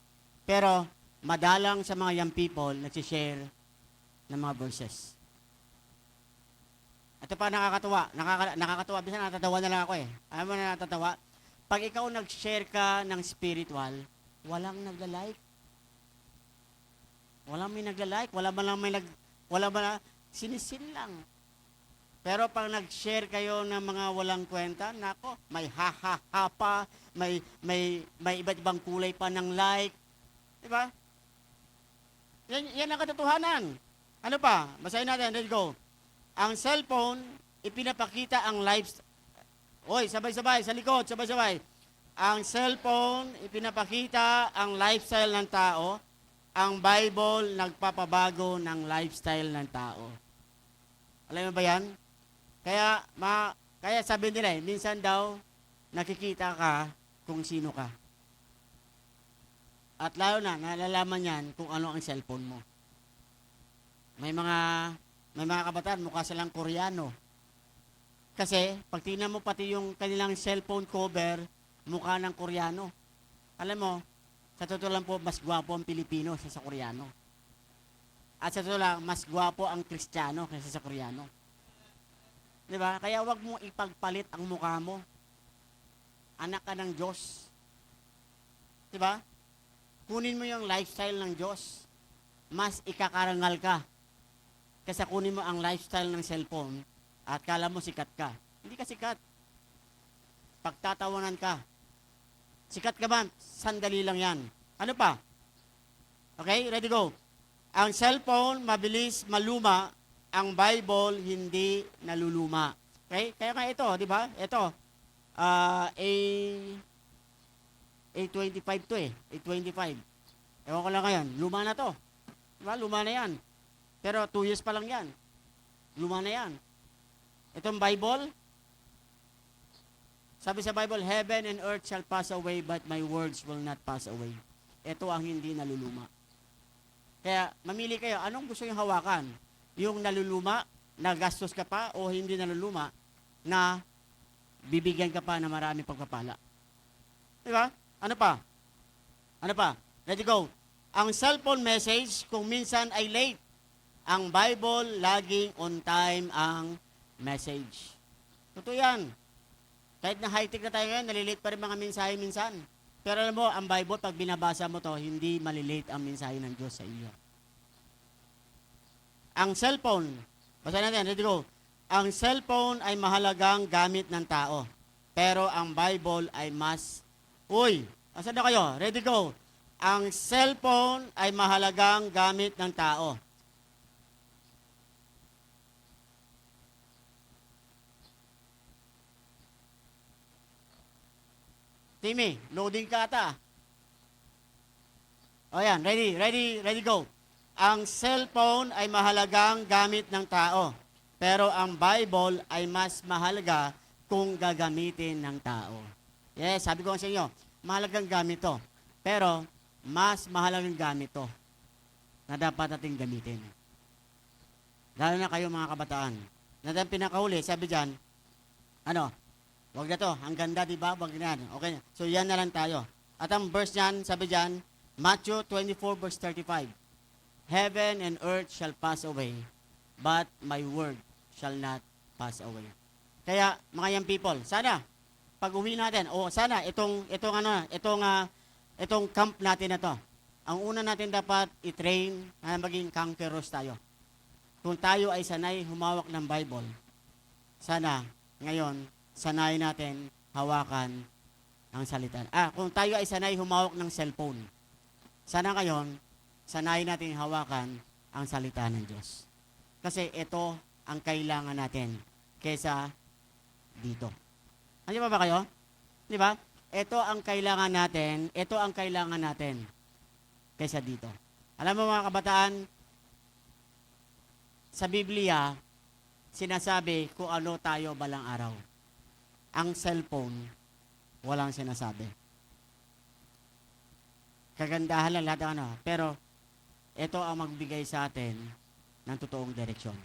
Speaker 1: Pero, madalang sa mga young people, nagsishare ng mga verses. Ito pa nakakatuwa. Nakakatuwa, bisan natatawa na lang ako eh. Alam mo na natatawa? Pag ikaw nag-share ka ng spiritual, walang nagla-like. Walang may nagla-like, wala man lang, sinisin lang. Pero pag nag-share kayo ng mga walang kwenta, nako, may ha-ha-ha pa, may iba't ibang kulay pa ng like. Diba? Yan ang katotohanan. Ano pa? Basahin natin, let's go. Ang cellphone, ipinapakita ang life. Oy, sabay-sabay, sa likod, sabay-sabay. Ang cellphone, ipinapakita ang lifestyle ng tao. Ang Bible, nagpapabago ng lifestyle ng tao. Alam mo ba yan? Kaya sabi nila minsan daw, nakikita ka kung sino ka. At lalo na, nalalaman yan kung ano ang cellphone mo. May mga kabataan, mukha silang Koreano. Kasi, pag tingnan mo pati yung kanilang cellphone cover, mukha ng Koreano. Alam mo, sa totoo lang po, mas gwapo ang Pilipino kaysa sa Koreano. At sa totoo lang, mas gwapo ang Kristiyano kaysa sa Koreano. Diba? Kaya wag mo ipagpalit ang mukha mo. Anak ka ng Diyos. Diba? Kunin mo yung lifestyle ng Diyos. Mas ikakarangal ka. Kasi kunin mo ang lifestyle ng cellphone at kala mo sikat ka. Hindi ka sikat. Pagtatawanan ka. Sikat ka ba? Sandali lang yan. Ano pa? Okay, ready go. Ang cellphone, mabilis maluma. Ang Bible, hindi naluluma. Okay? Kaya nga ito, di ba? Ito, A25 to eh. A25. Ewan ko lang ngayon. Luma na to. Diba? Luma na yan. Pero 2 years pa lang yan. Luma na yan. Itong Bible, sabi sa Bible, heaven and earth shall pass away, but my words will not pass away. Ito ang hindi naluluma. Kaya, mamili kayo, anong gusto yung hawakan? Yung naluluma, nagastos ka pa, o hindi naluluma, na bibigyan ka pa na maraming pagpapala. Diba? Ano pa? Ano pa? Let's go. Ang cellphone message, kung minsan ay late. Ang Bible, laging on time ang message. Totoo yan. Kahit na high-tech na tayo ngayon, nalilate pa rin mga mensahe minsan. Pero alam mo, ang Bible, pag binabasa mo to, hindi malilate ang mensahe ng Diyos sa iyo. Ang cellphone, basa natin, let's go. Ang cellphone ay mahalagang gamit ng tao. Pero ang Bible ay mas Uy, asan na kayo? Ready, go. Ang cellphone ay mahalagang gamit ng tao. Timmy, loading ka ata. O yan, ready, go. Ang cellphone ay mahalagang gamit ng tao. Pero ang Bible ay mas mahalaga kung gagamitin ng tao. Yes, sabi ko sa inyo, mahalagang gamit to. Pero mas mahalagang gamit to na dapat nating gamitin. Lalo na kayo mga kabataan. Na dahil pinakahuli, sabi dyan, wag na to, ang ganda, di ba? Wag na yan. Okay, so yan na lang tayo. At ang verse niyan, sabi dyan, Matthew 24 verse 35. Heaven and earth shall pass away, but my word shall not pass away. Kaya, mga young people, sana, pag uwi natin, sana, itong camp natin na to, ang una natin dapat i-train na maging conquerors tayo. Kung tayo ay sanay humawak ng Bible, sana, ngayon, sanay natin hawakan ang salita. Kung tayo ay sanay humawak ng cellphone, sana ngayon, sanay natin hawakan ang salita ng Diyos. Kasi ito ang kailangan natin kesa dito. Ano ba kayo? Di ba? Ito ang kailangan natin kesa dito. Alam mo mga kabataan, sa Biblia, sinasabi kung ano tayo balang araw. Ang cellphone, walang sinasabi. Kagandahan lang lahat pero ito ang magbigay sa atin ng totoong direksyon.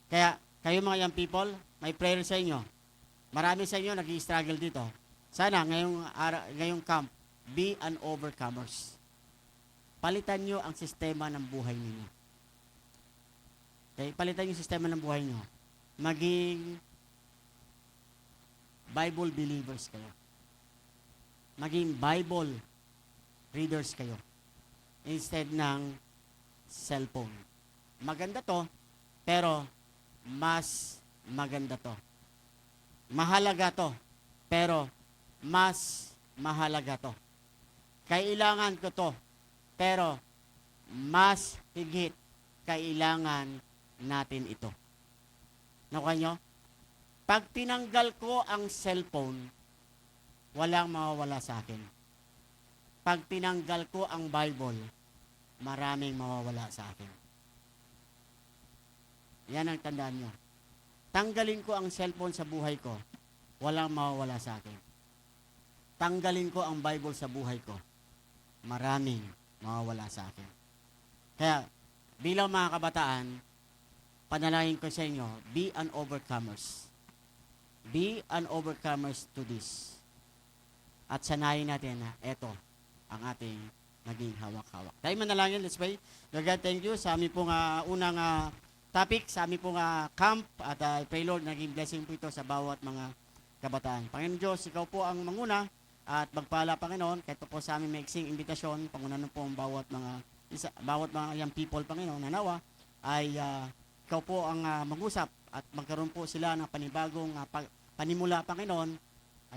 Speaker 1: Kaya, kayo mga young people, may prayer sa inyo. Marami sa inyo nag-i-struggle dito. Sana, ngayong camp, be an overcomers. Palitan nyo ang sistema ng buhay ninyo. Okay? Palitan nyo yung sistema ng buhay nyo. Maging Bible believers kayo. Maging Bible readers kayo. Instead ng cellphone. Maganda to, pero mas maganda to. Mahalaga to, pero mas mahalaga to. Kailangan ko to, pero mas higit kailangan natin ito. Nakuha nyo? Pag tinanggal ko ang cellphone, walang mawawala sa akin. Pag tinanggal ko ang Bible, maraming mawawala sa akin. Yan ang tandaan nyo. Tanggalin ko ang cellphone sa buhay ko, walang mawawala sa akin. Tanggalin ko ang Bible sa buhay ko, maraming mawawala sa akin. Kaya, bilang mga kabataan, panalangin ko sa inyo, be an overcomers. Be an overcomers to this. At sanayin natin na ito ang ating naging hawak-hawak. Tayo manalangin, let's pray. Lord God, thank you sa aming pong unang topic, sa aming pong camp, at I pray Lord, naging blessing po ito sa bawat mga kabataan. Panginoon Diyos, ikaw po ang manguna at magpala, Panginoon, kahit po sa aming maiksing imbitasyon, pangunan po ang bawat mga young people, Panginoon, na nawa, ay ikaw po ang mag-usap at magkaroon po sila ng panibagong panimula, Panginoon,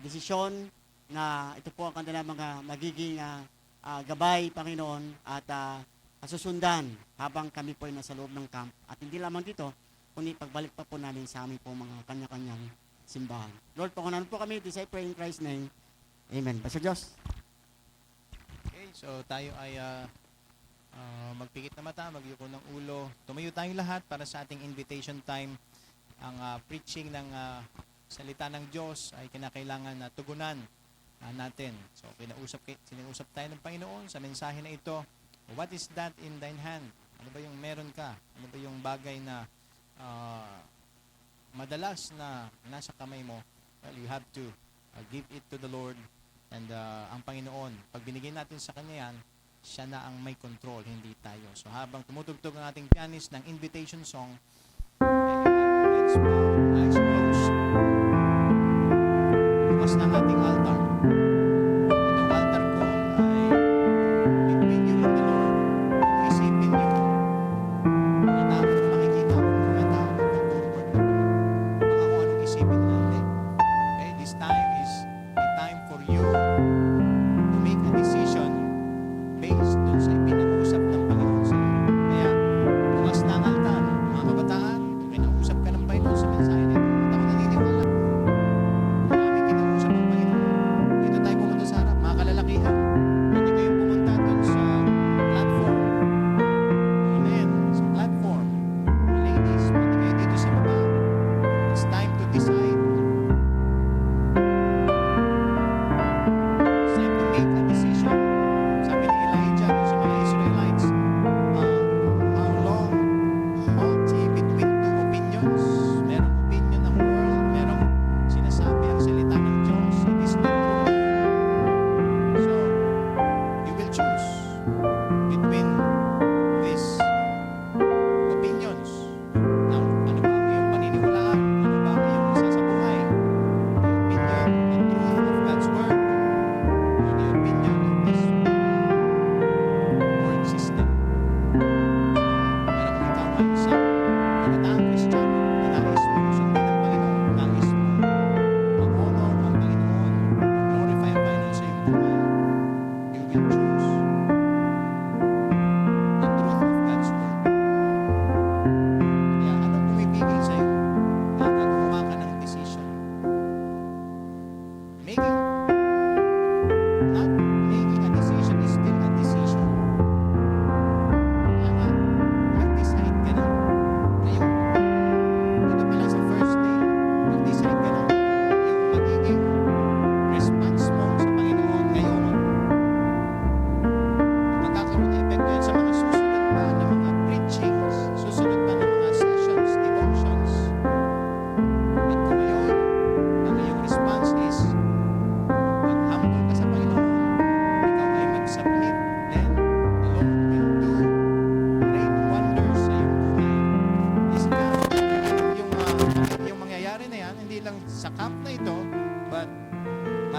Speaker 1: desisyon na ito po ang kanilang mga magiging gabay, Panginoon, at susundan habang kami po ay nasa loob ng camp. At hindi lamang dito, kundi pagbalik pa po namin sa aming po mga kanya-kanyang simbahan. Lord, pangunahan po kami, this I pray in Christ's name. Amen. Pastor Diyos.
Speaker 2: Okay, so tayo ay magpikit na mata, magyuko ng ulo. Tumayo tayong lahat para sa ating invitation time. Ang preaching ng salita ng Diyos ay kinakailangan na tugunan natin. So, sinausap tayo ng Panginoon sa mensahe na ito. What is that in thine hand? Ano ba yung meron ka? Ano ba yung bagay na madalas na nasa kamay mo? Well, you have to give it to the Lord. And ang Panginoon, pag binigay natin sa Kanya yan, siya na ang may control, hindi tayo. So habang tumutugtog ang ating pianist ng invitation song, let's bow, eyes closed. Bukas ng ating altar. Itong altar ko ay between you and the Lord. Kung isipin niyo, mga taong makikita ko, mga taong mag-forward na po. Baka kung anong isipin natin. Okay, this time is a time for you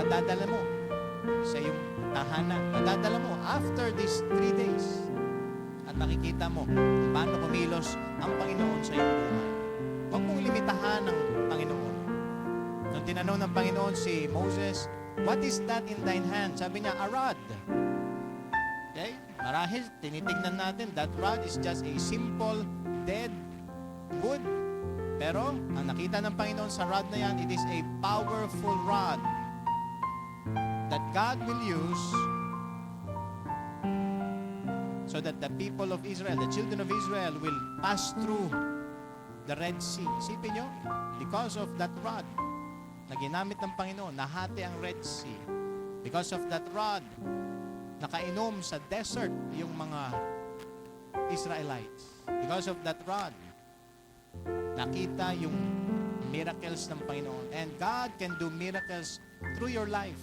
Speaker 2: madadala mo sa iyong tahanan. Madadala mo after these 3 days. At makikita mo kung paano kumilos ang Panginoon sa iyong buhay. Huwag mong limitahan ng Panginoon. Nung tinanong ng Panginoon si Moses, "What is that in thine hand?" Sabi niya, "A rod." Okay? Marahil, tinitignan natin, that rod is just a simple, dead wood. Pero, ang nakita ng Panginoon sa rod na yan, it is a powerful rod that God will use so that the people of Israel, the children of Israel, will pass through the Red Sea. Isipin nyo, because of that rod na ginamit ng Panginoon, nahati ang Red Sea. Because of that rod, nakainom sa desert yung mga Israelites. Because of that rod, nakita yung miracles ng Panginoon. And God can do miracles through your life.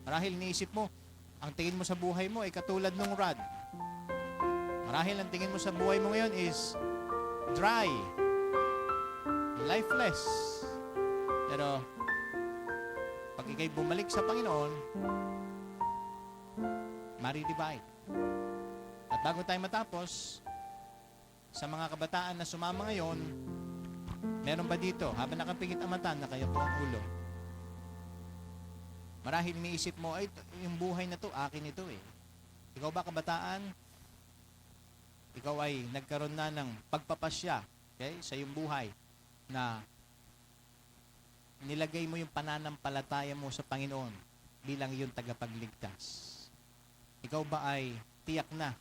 Speaker 2: Marahil niisip mo, ang tingin mo sa buhay mo ay katulad ng rod. Marahil ang tingin mo sa buhay mo ngayon is dry, lifeless. Pero, pag ikay bumalik sa Panginoon, ma-revive. At bago tayo matapos, sa mga kabataan na sumama ngayon, meron ba dito, habang nakapikit ang mata, nakaya po ang ulo? Marahil iniisip mo, ay, yung buhay na to, akin ito eh. Ikaw ba kabataan? Ikaw ay nagkaroon na ng pagpapasya, okay, sa iyong buhay na nilagay mo yung pananampalataya mo sa Panginoon bilang iyong tagapagligtas. Ikaw ba ay tiyak na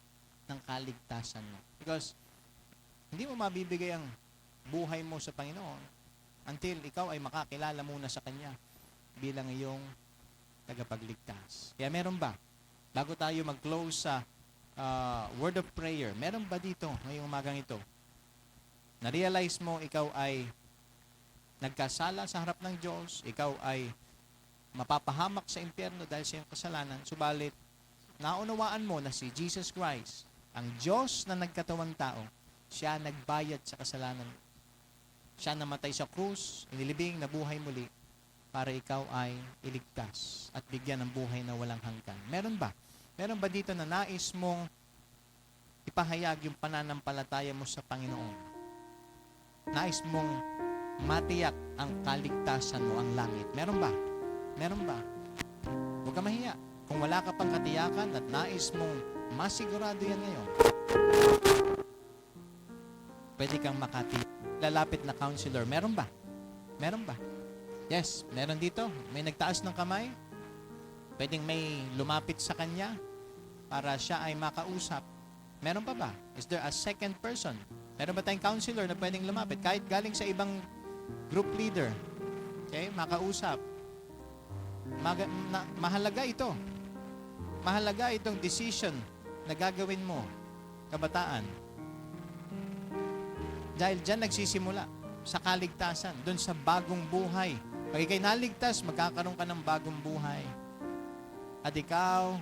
Speaker 2: ng kaligtasan mo? Because hindi mo mabibigay ang buhay mo sa Panginoon until ikaw ay makakilala muna sa Kanya bilang iyong tagapagligtas. Kaya meron ba? Bago tayo mag-close sa word of prayer, meron ba dito ngayong umagang ito? Na-realize mo ikaw ay nagkasala sa harap ng Diyos, ikaw ay mapapahamak sa impyerno dahil sa iyong kasalanan, subalit naunawaan mo na si Jesus Christ, ang Diyos na nagkatawang tao, siya nagbayad sa kasalanan. Siya namatay sa krus, inilibing, nabuhay muli, para ikaw ay iligtas at bigyan ng buhay na walang hanggan. Meron ba? Meron ba dito na nais mong ipahayag yung pananampalataya mo sa Panginoon? Nais mong matiyak ang kaligtasan mo, ang langit. Meron ba? Meron ba? Huwag ka mahiya. Kung wala ka pang katiyakan at nais mong masigurado yan ngayon, pwede kang lalapit na counselor. Meron ba? Meron ba? Yes, meron dito. May nagtaas ng kamay. Pwedeng may lumapit sa kanya para siya ay makausap. Meron pa ba? Is there a second person? Meron ba tayong counselor na pwedeng lumapit? Kahit galing sa ibang group leader. Okay? Makausap. Mahalaga ito. Mahalaga itong decision na gagawin mo, kabataan. Dahil dyan nagsisimula sa kaligtasan, doon sa bagong buhay. Pag ikay naligtas, magkakaroon ka ng bagong buhay. At ikaw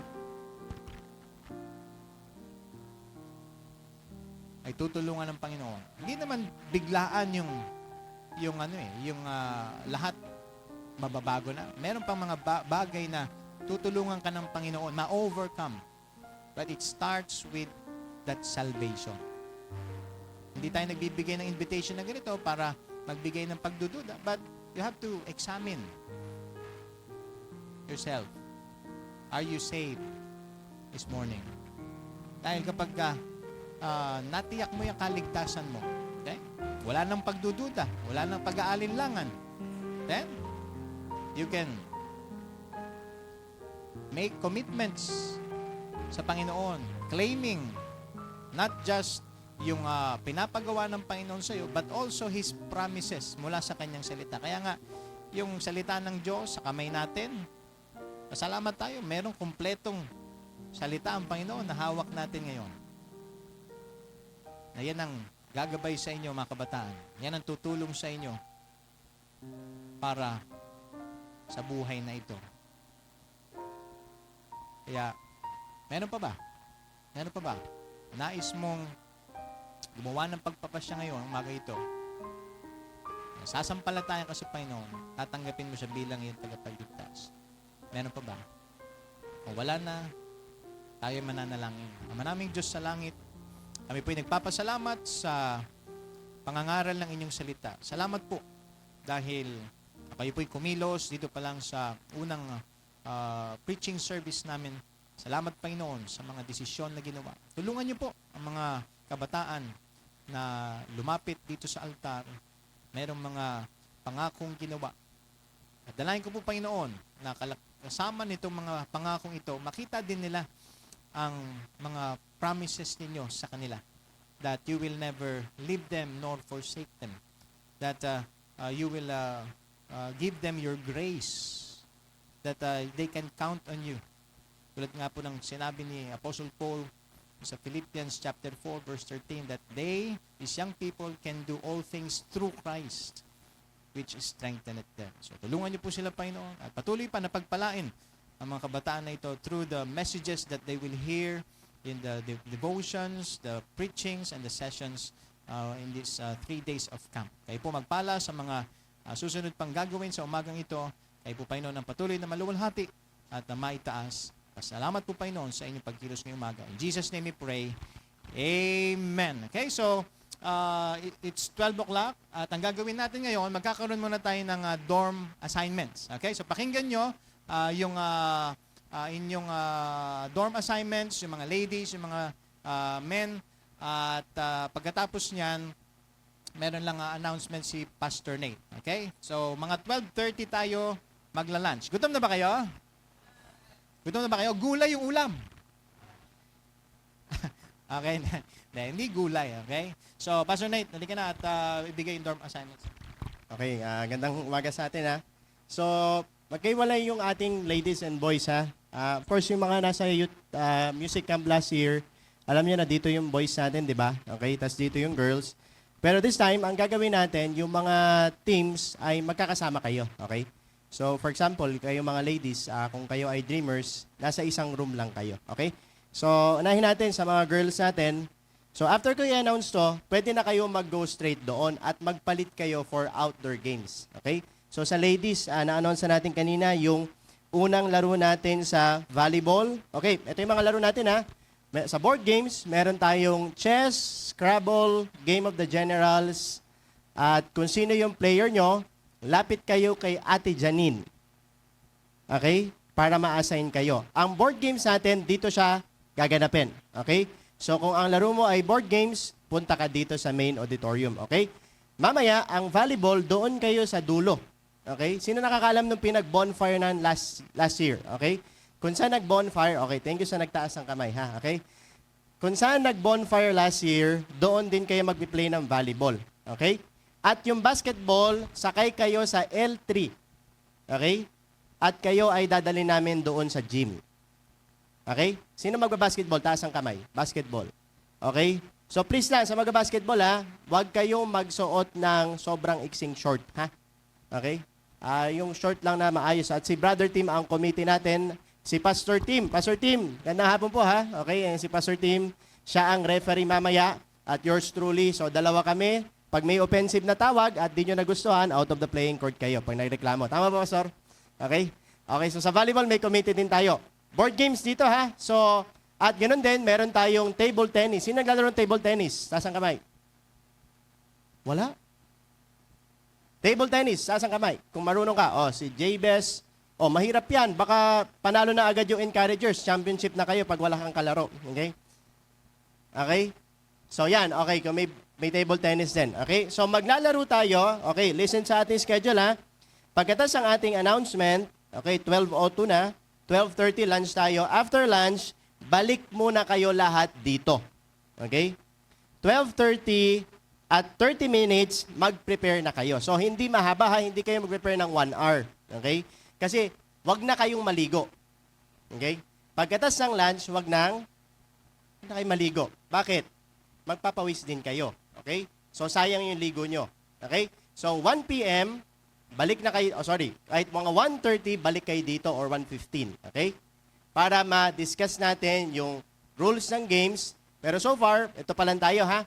Speaker 2: ay tutulungan ng Panginoon. Hindi naman biglaan yung lahat mababago na. Meron pang mga bagay na tutulungan ka ng Panginoon ma-overcome. But it starts with that salvation. Hindi tayo nagbibigay ng invitation na ganito para magbigay ng pagdududa. But you have to examine yourself. Are you saved this morning? Dahil kapag natiyak mo yung kaligtasan mo, okay? Wala nang pagdududa, wala nang pag-aalinlangan, then you can make commitments sa Panginoon, claiming not just yung pinapagawa ng Panginoon sa iyo, but also His promises mula sa Kanyang salita. Kaya nga, yung salita ng Diyos sa kamay natin, pasalamat tayo, merong kumpletong salita ang Panginoon na hawak natin ngayon. Na yan ang gagabay sa inyo, mga kabataan. Yan ang tutulong sa inyo para sa buhay na ito. Kaya, meron pa ba? Meron pa ba? Nais mong gumawa ng pagpapasya ngayon, umaga ito. Sasampalatayan ka sa Panginoon, tatanggapin mo siya bilang iyong tagapagligtas. Meron pa ba? Kung wala na, tayo mananalangin. Ama naming Diyos sa langit, kami po'y nagpapasalamat sa pangangaral ng inyong salita. Salamat po dahil kayo po'y kumilos dito pa lang sa unang preaching service namin. Salamat Panginoon sa mga desisyon na ginawa. Tulungan niyo po ang mga kabataan na lumapit dito sa altar. Merong mga pangakong ginawa. At dalayan ko po Panginoon na kasama nitong mga pangakong ito, makita din nila ang mga promises ninyo sa kanila. That you will never leave them nor forsake them. That you will give them your grace. That they can count on you. Tulad nga po ng sinabi ni Apostle Paul sa Philippians chapter 4 verse 13 that they, these young people, can do all things through Christ which strengtheneth them. So tulungan niyo po sila Panginoon at patuloy pa na pagpalain ang mga kabataan na ito through the messages that they will hear in the devotions, the preachings, and the sessions in these 3 days of camp. Kayo po magpala sa mga susunod pang gagawin sa umagang ito. Kayo po Panginoon ang patuloy na maluwalhati at na maitaas. Salamat po Panginoon sa inyong pagkilos ngayong umaga. In Jesus' name we pray. Amen. Okay, so it's 12 o'clock at ang gagawin natin ngayon, magkakaroon muna tayo ng dorm assignments. Okay, so pakinggan nyo yung inyong dorm assignments, yung mga ladies, yung mga men, at pagkatapos niyan, meron lang announcement si Pastor Nate. Okay, so mga 12:30 tayo magla-lunch. Gutom na ba kayo? Gutom na ba kayo? Gulay yung ulam. Okay, hindi gulay, okay? So, Pastor Nate, nalika na at ibigay yung dorm assignments.
Speaker 3: Okay, gandang umaga sa atin ha. So, magkaiwalay yung ating ladies and boys ha. Of course, yung mga nasa youth music camp last year, alam niyo na dito yung boys natin, di ba? Okay, tas dito yung girls. Pero this time, ang gagawin natin, yung mga teams ay magkakasama kayo, okay? So, for example, kayo mga ladies, kung kayo ay dreamers, nasa isang room lang kayo, okay? So, unahin natin sa mga girls natin. So, after ko i-announce to, pwede na kayo mag-go straight doon at magpalit kayo for outdoor games, okay? So, sa ladies, na-announce na natin kanina yung unang laro natin sa volleyball. Okay, ito yung mga laro natin ha. Sa board games, meron tayong chess, Scrabble, Game of the Generals, at kung sino yung player nyo, lapit kayo kay Ate Janine. Okay? Para ma-assign kayo. Ang board games natin, dito siya gaganapin. Okay? So, kung ang laro mo ay board games, punta ka dito sa main auditorium. Okay? Mamaya, ang volleyball, doon kayo sa dulo. Okay? Sino nakakaalam nung pinag-bonfire na last year? Okay? Kung saan nag-bonfire, okay, thank you sa nagtaas ng kamay, ha? Okay? Kung saan nag-bonfire last year, doon din kayo mag-play ng volleyball. Okay? At yung basketball, sakay kayo sa L3. Okay? At kayo ay dadali namin doon sa gym. Okay? Sino magba-basketball? Taas ang kamay. Basketball. Okay? So please lang, sa magba-basketball ha, huwag kayong magsuot ng sobrang iksing short. Ha? Okay? Yung short lang na maayos. At si Brother Tim, ang committee natin, si Pastor Tim. Pastor Tim, gandang hapon po ha. Okay? Si Pastor Tim, siya ang referee mamaya. At yours truly. So dalawa kami. Pag may offensive na tawag at di nyo nagustuhan, out of the playing court kayo pag nagreklamo. Tama ba, Pastor? Okay? Okay, so sa volleyball, may committee din tayo. Board games dito, ha? So, at ganun din, meron tayong table tennis. Sino naglalaro ng table tennis? Taas ang kamay. Wala? Table tennis, taas ang kamay. Kung marunong ka, si Jabez. Mahirap yan. Baka panalo na agad yung encouragers. Championship na kayo pag wala kang kalaro. Okay? Okay? So, yan. Okay, kung may table tennis din. Okay? So, maglalaro tayo. Okay, listen sa ating schedule, ha? Pagkatapos ang ating announcement, okay, 12:02 na, 12:30 lunch tayo. After lunch, balik muna kayo lahat dito. Okay? 12:30 at 30 minutes, mag-prepare na kayo. So, hindi mahaba, ha? Hindi kayo mag-prepare ng 1 hour. Okay? Kasi, wag na kayong maligo. Okay? Pagkatapos ng lunch, wag na kayo maligo. Bakit? Magpapawis din kayo. Okay? So, sayang yung ligo nyo. Okay? So, 1 p.m., balik na kayo, kahit mga 1:30, balik kayo dito or 1:15. Okay? Para ma-discuss natin yung rules ng games. Pero so far, ito pa lang tayo, ha?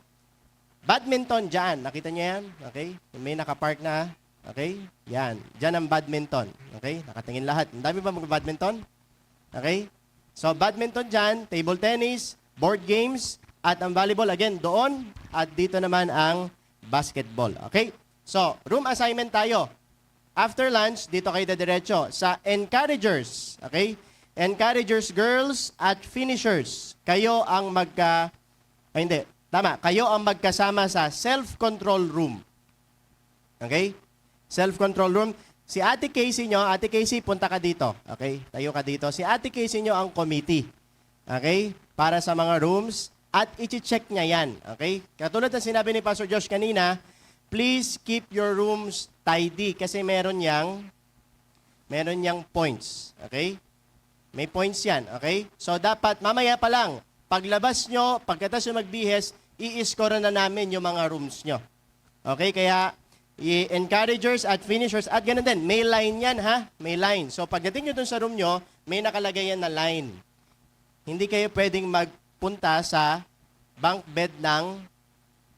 Speaker 3: Badminton dyan. Nakita niyo yan? Okay? May nakapark na. Okay? Yan. Diyan ang badminton. Okay? Nakatingin lahat. Ang dami ba mag-badminton? Okay? So, badminton dyan, table tennis, board games, at ang volleyball, again, doon. At dito naman ang basketball. Okay? So, room assignment tayo. After lunch, dito kayo diretso sa encouragers. Okay? Encouragers, girls, at finishers. Kayo ang hindi. Tama. Kayo ang magkasama sa self-control room. Okay? Self-control room. Si Ate Casey nyo, Ate Casey, punta ka dito. Okay? Tayo ka dito. Si Ate Casey nyo ang committee. Okay? Para sa mga rooms. At i-check niya yan. Okay? Katulad ng sinabi ni Pastor Josh kanina, please keep your rooms tidy kasi meron yang points. Okay? May points yan. Okay? So, dapat mamaya pa lang, paglabas nyo, pagkatapos nyo magbihes, i-score na namin yung mga rooms nyo. Okay? Kaya, encouragers at finishers, at ganun din, may line yan ha? May line. So pagdating nyo dun sa room nyo, may nakalagay yan na line. Hindi kayo pwedeng magpunta sa bunk bed ng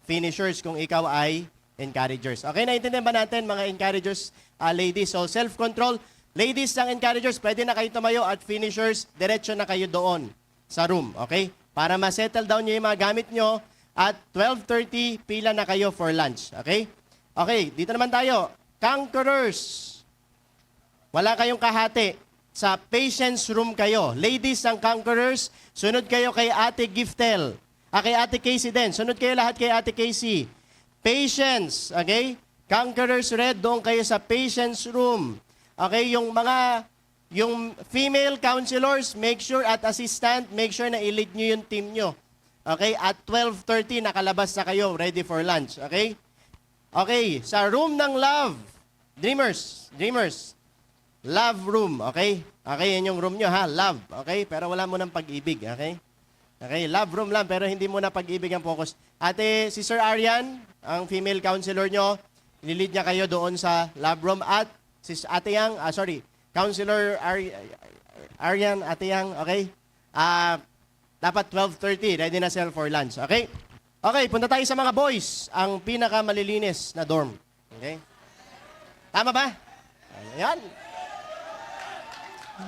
Speaker 3: finishers kung ikaw ay encouragers. Okay, naiintindihan ba natin mga encouragers, ladies? So self-control, ladies ng encouragers, pwede na kayo tumayo at finishers, diretso na kayo doon sa room. Okay? Para ma-settle down nyo yung mga gamit nyo at 12:30, pila na kayo for lunch. Okay? Okay, dito naman tayo. Conquerors. Wala kayong kahati. Sa patience room kayo. Ladies ng conquerors, sunod kayo kay Ate Giftel. Kay Ate Casey din. Sunod kayo lahat kay Ate Casey. Patience. Okay? Conquerors red, doon kayo sa patience room. Okay, yung female counselors, make sure at assistant, make sure na i-lead nyo yung team nyo. Okay, at 12:30, nakalabas na kayo, ready for lunch. Okay? Okay, sa room ng love, dreamers, love room, okay? Okay, yan yung room nyo ha, love, okay? Pero wala mo ng pag-ibig, okay? Okay, love room lang, pero hindi mo na pag-ibig ang focus. Ate, si Sir Arian, ang female counselor nyo, nilid niya kayo doon sa love room at si Ate Yang, Counselor Arian, Ate Yang, okay? Dapat 12:30, ready na sila for lunch, okay? Okay, punta tayo sa mga boys, ang pinakamalilinis na dorm. Okay? Tama ba? Ayan.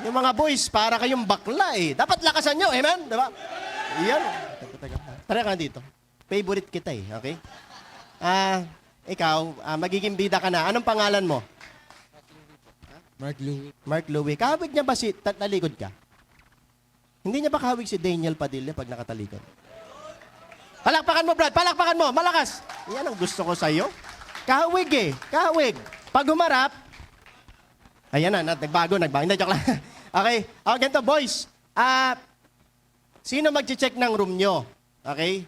Speaker 3: Yung mga boys, para kayong bakla eh. Dapat lakasan nyo, amen? Diba? Ayan. Tara ka dito. Favorite kita eh, okay? Ikaw, magiging bida ka na. Anong pangalan mo?
Speaker 4: Mark Louie.
Speaker 3: Mark Louie. Kahawig niya ba si talikod ka? Hindi niya ba kahawig si Daniel Padilla pag nakatalikod? Palakpakan mo, Brad. Palakpakan mo. Malakas. Yan ang gusto ko sa'yo. Kahawig eh. Kahawig. Pag humarap, ayan na, nagbago. Hindi, joke lang. Okay. Okay, ganito, boys. Sino mag-check ng room nyo? Okay?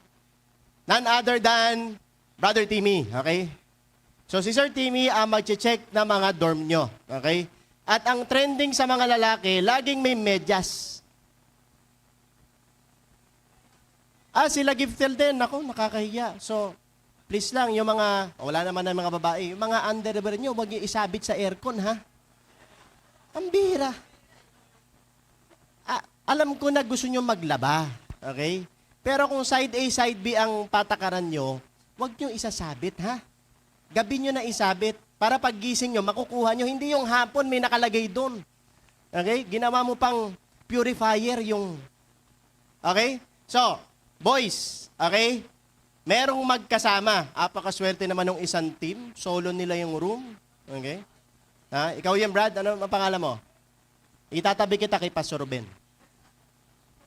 Speaker 3: None other than Brother Timmy. Okay? So, si Sir Timmy ang mag-check ng mga dorm nyo. Okay? At ang trending sa mga lalaki, laging may medyas. Sila Giftel din. Ako, nakakahiya. So, please lang, yung mga, wala naman ng mga babae, yung mga underwear nyo, huwag yung isabit sa aircon, ha? Ang bihira. Alam ko na gusto nyo maglaba, okay? Pero kung side A, side B ang patakaran nyo, huwag nyo isasabit, ha? Gabi nyo na isabit para paggising nyo, makukuha nyo. Hindi yung hapon may nakalagay doon. Okay? Ginawa mo pang purifier yung... Okay? So, boys, okay? Merong magkasama. Apakaswerte naman ng isang team. Solo nila yung room. Okay? Ikaw yan, Brad. Ano ang pangalan mo? Itatabi kita kay Pastor Ruben.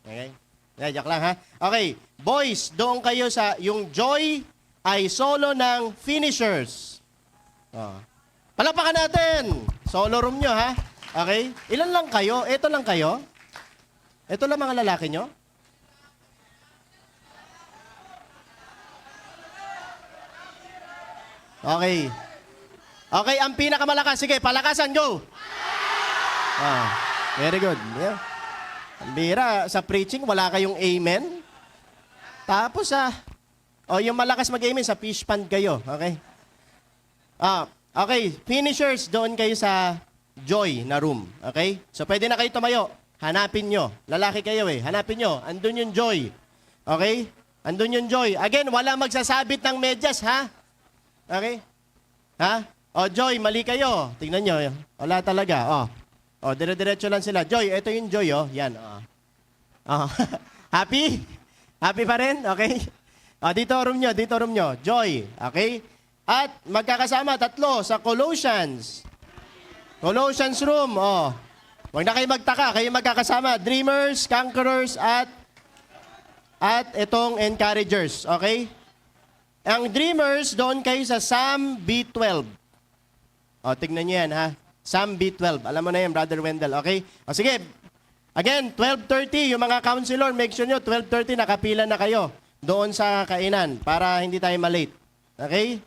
Speaker 3: Okay? Joke lang, ha? Okay. Boys, doon kayo sa... Yung Joy ay solo ng finishers. Palakpakan natin! Solo room nyo, ha? Okay? Ilan lang kayo? Ito lang kayo? Ito lang mga lalaki nyo? Okay. Okay, ang pinakamalakas. Sige, palakasan, go! Very good. Yeah. Ang bira, sa preaching, wala kayong amen. Tapos, yung malakas mag-amen, sa fish pond kayo. Okay? Okay, finishers, doon kayo sa Joy na room. Okay? So, pwede na kayo tumayo. Hanapin nyo. Lalaki kayo eh. Hanapin nyo. Andun yung Joy. Okay? Andun yung Joy. Again, wala magsasabit ng medyas, ha? Okay? Ha? O, Joy, mali kayo. Tingnan nyo. Wala talaga. O, dire-diretso lang sila. Joy, ito yung Joy, oh. Yan, Happy? Happy pa rin? Okay? Dito room nyo. Joy, okay? At magkakasama, 3 sa Colossians. Colossians room, Huwag na kayo magtaka, kayo magkakasama. Dreamers, Conquerors, at itong Encouragers, okay? Ang Dreamers, doon kayo sa Psalm B12. Tignan nyo yan, ha? Psalm B12. Alam mo na yan, Brother Wendell, okay? Sige. Again, 12:30, yung mga counselor, make sure nyo, 12:30, nakapila na kayo doon sa kainan para hindi tayo malate. Okay?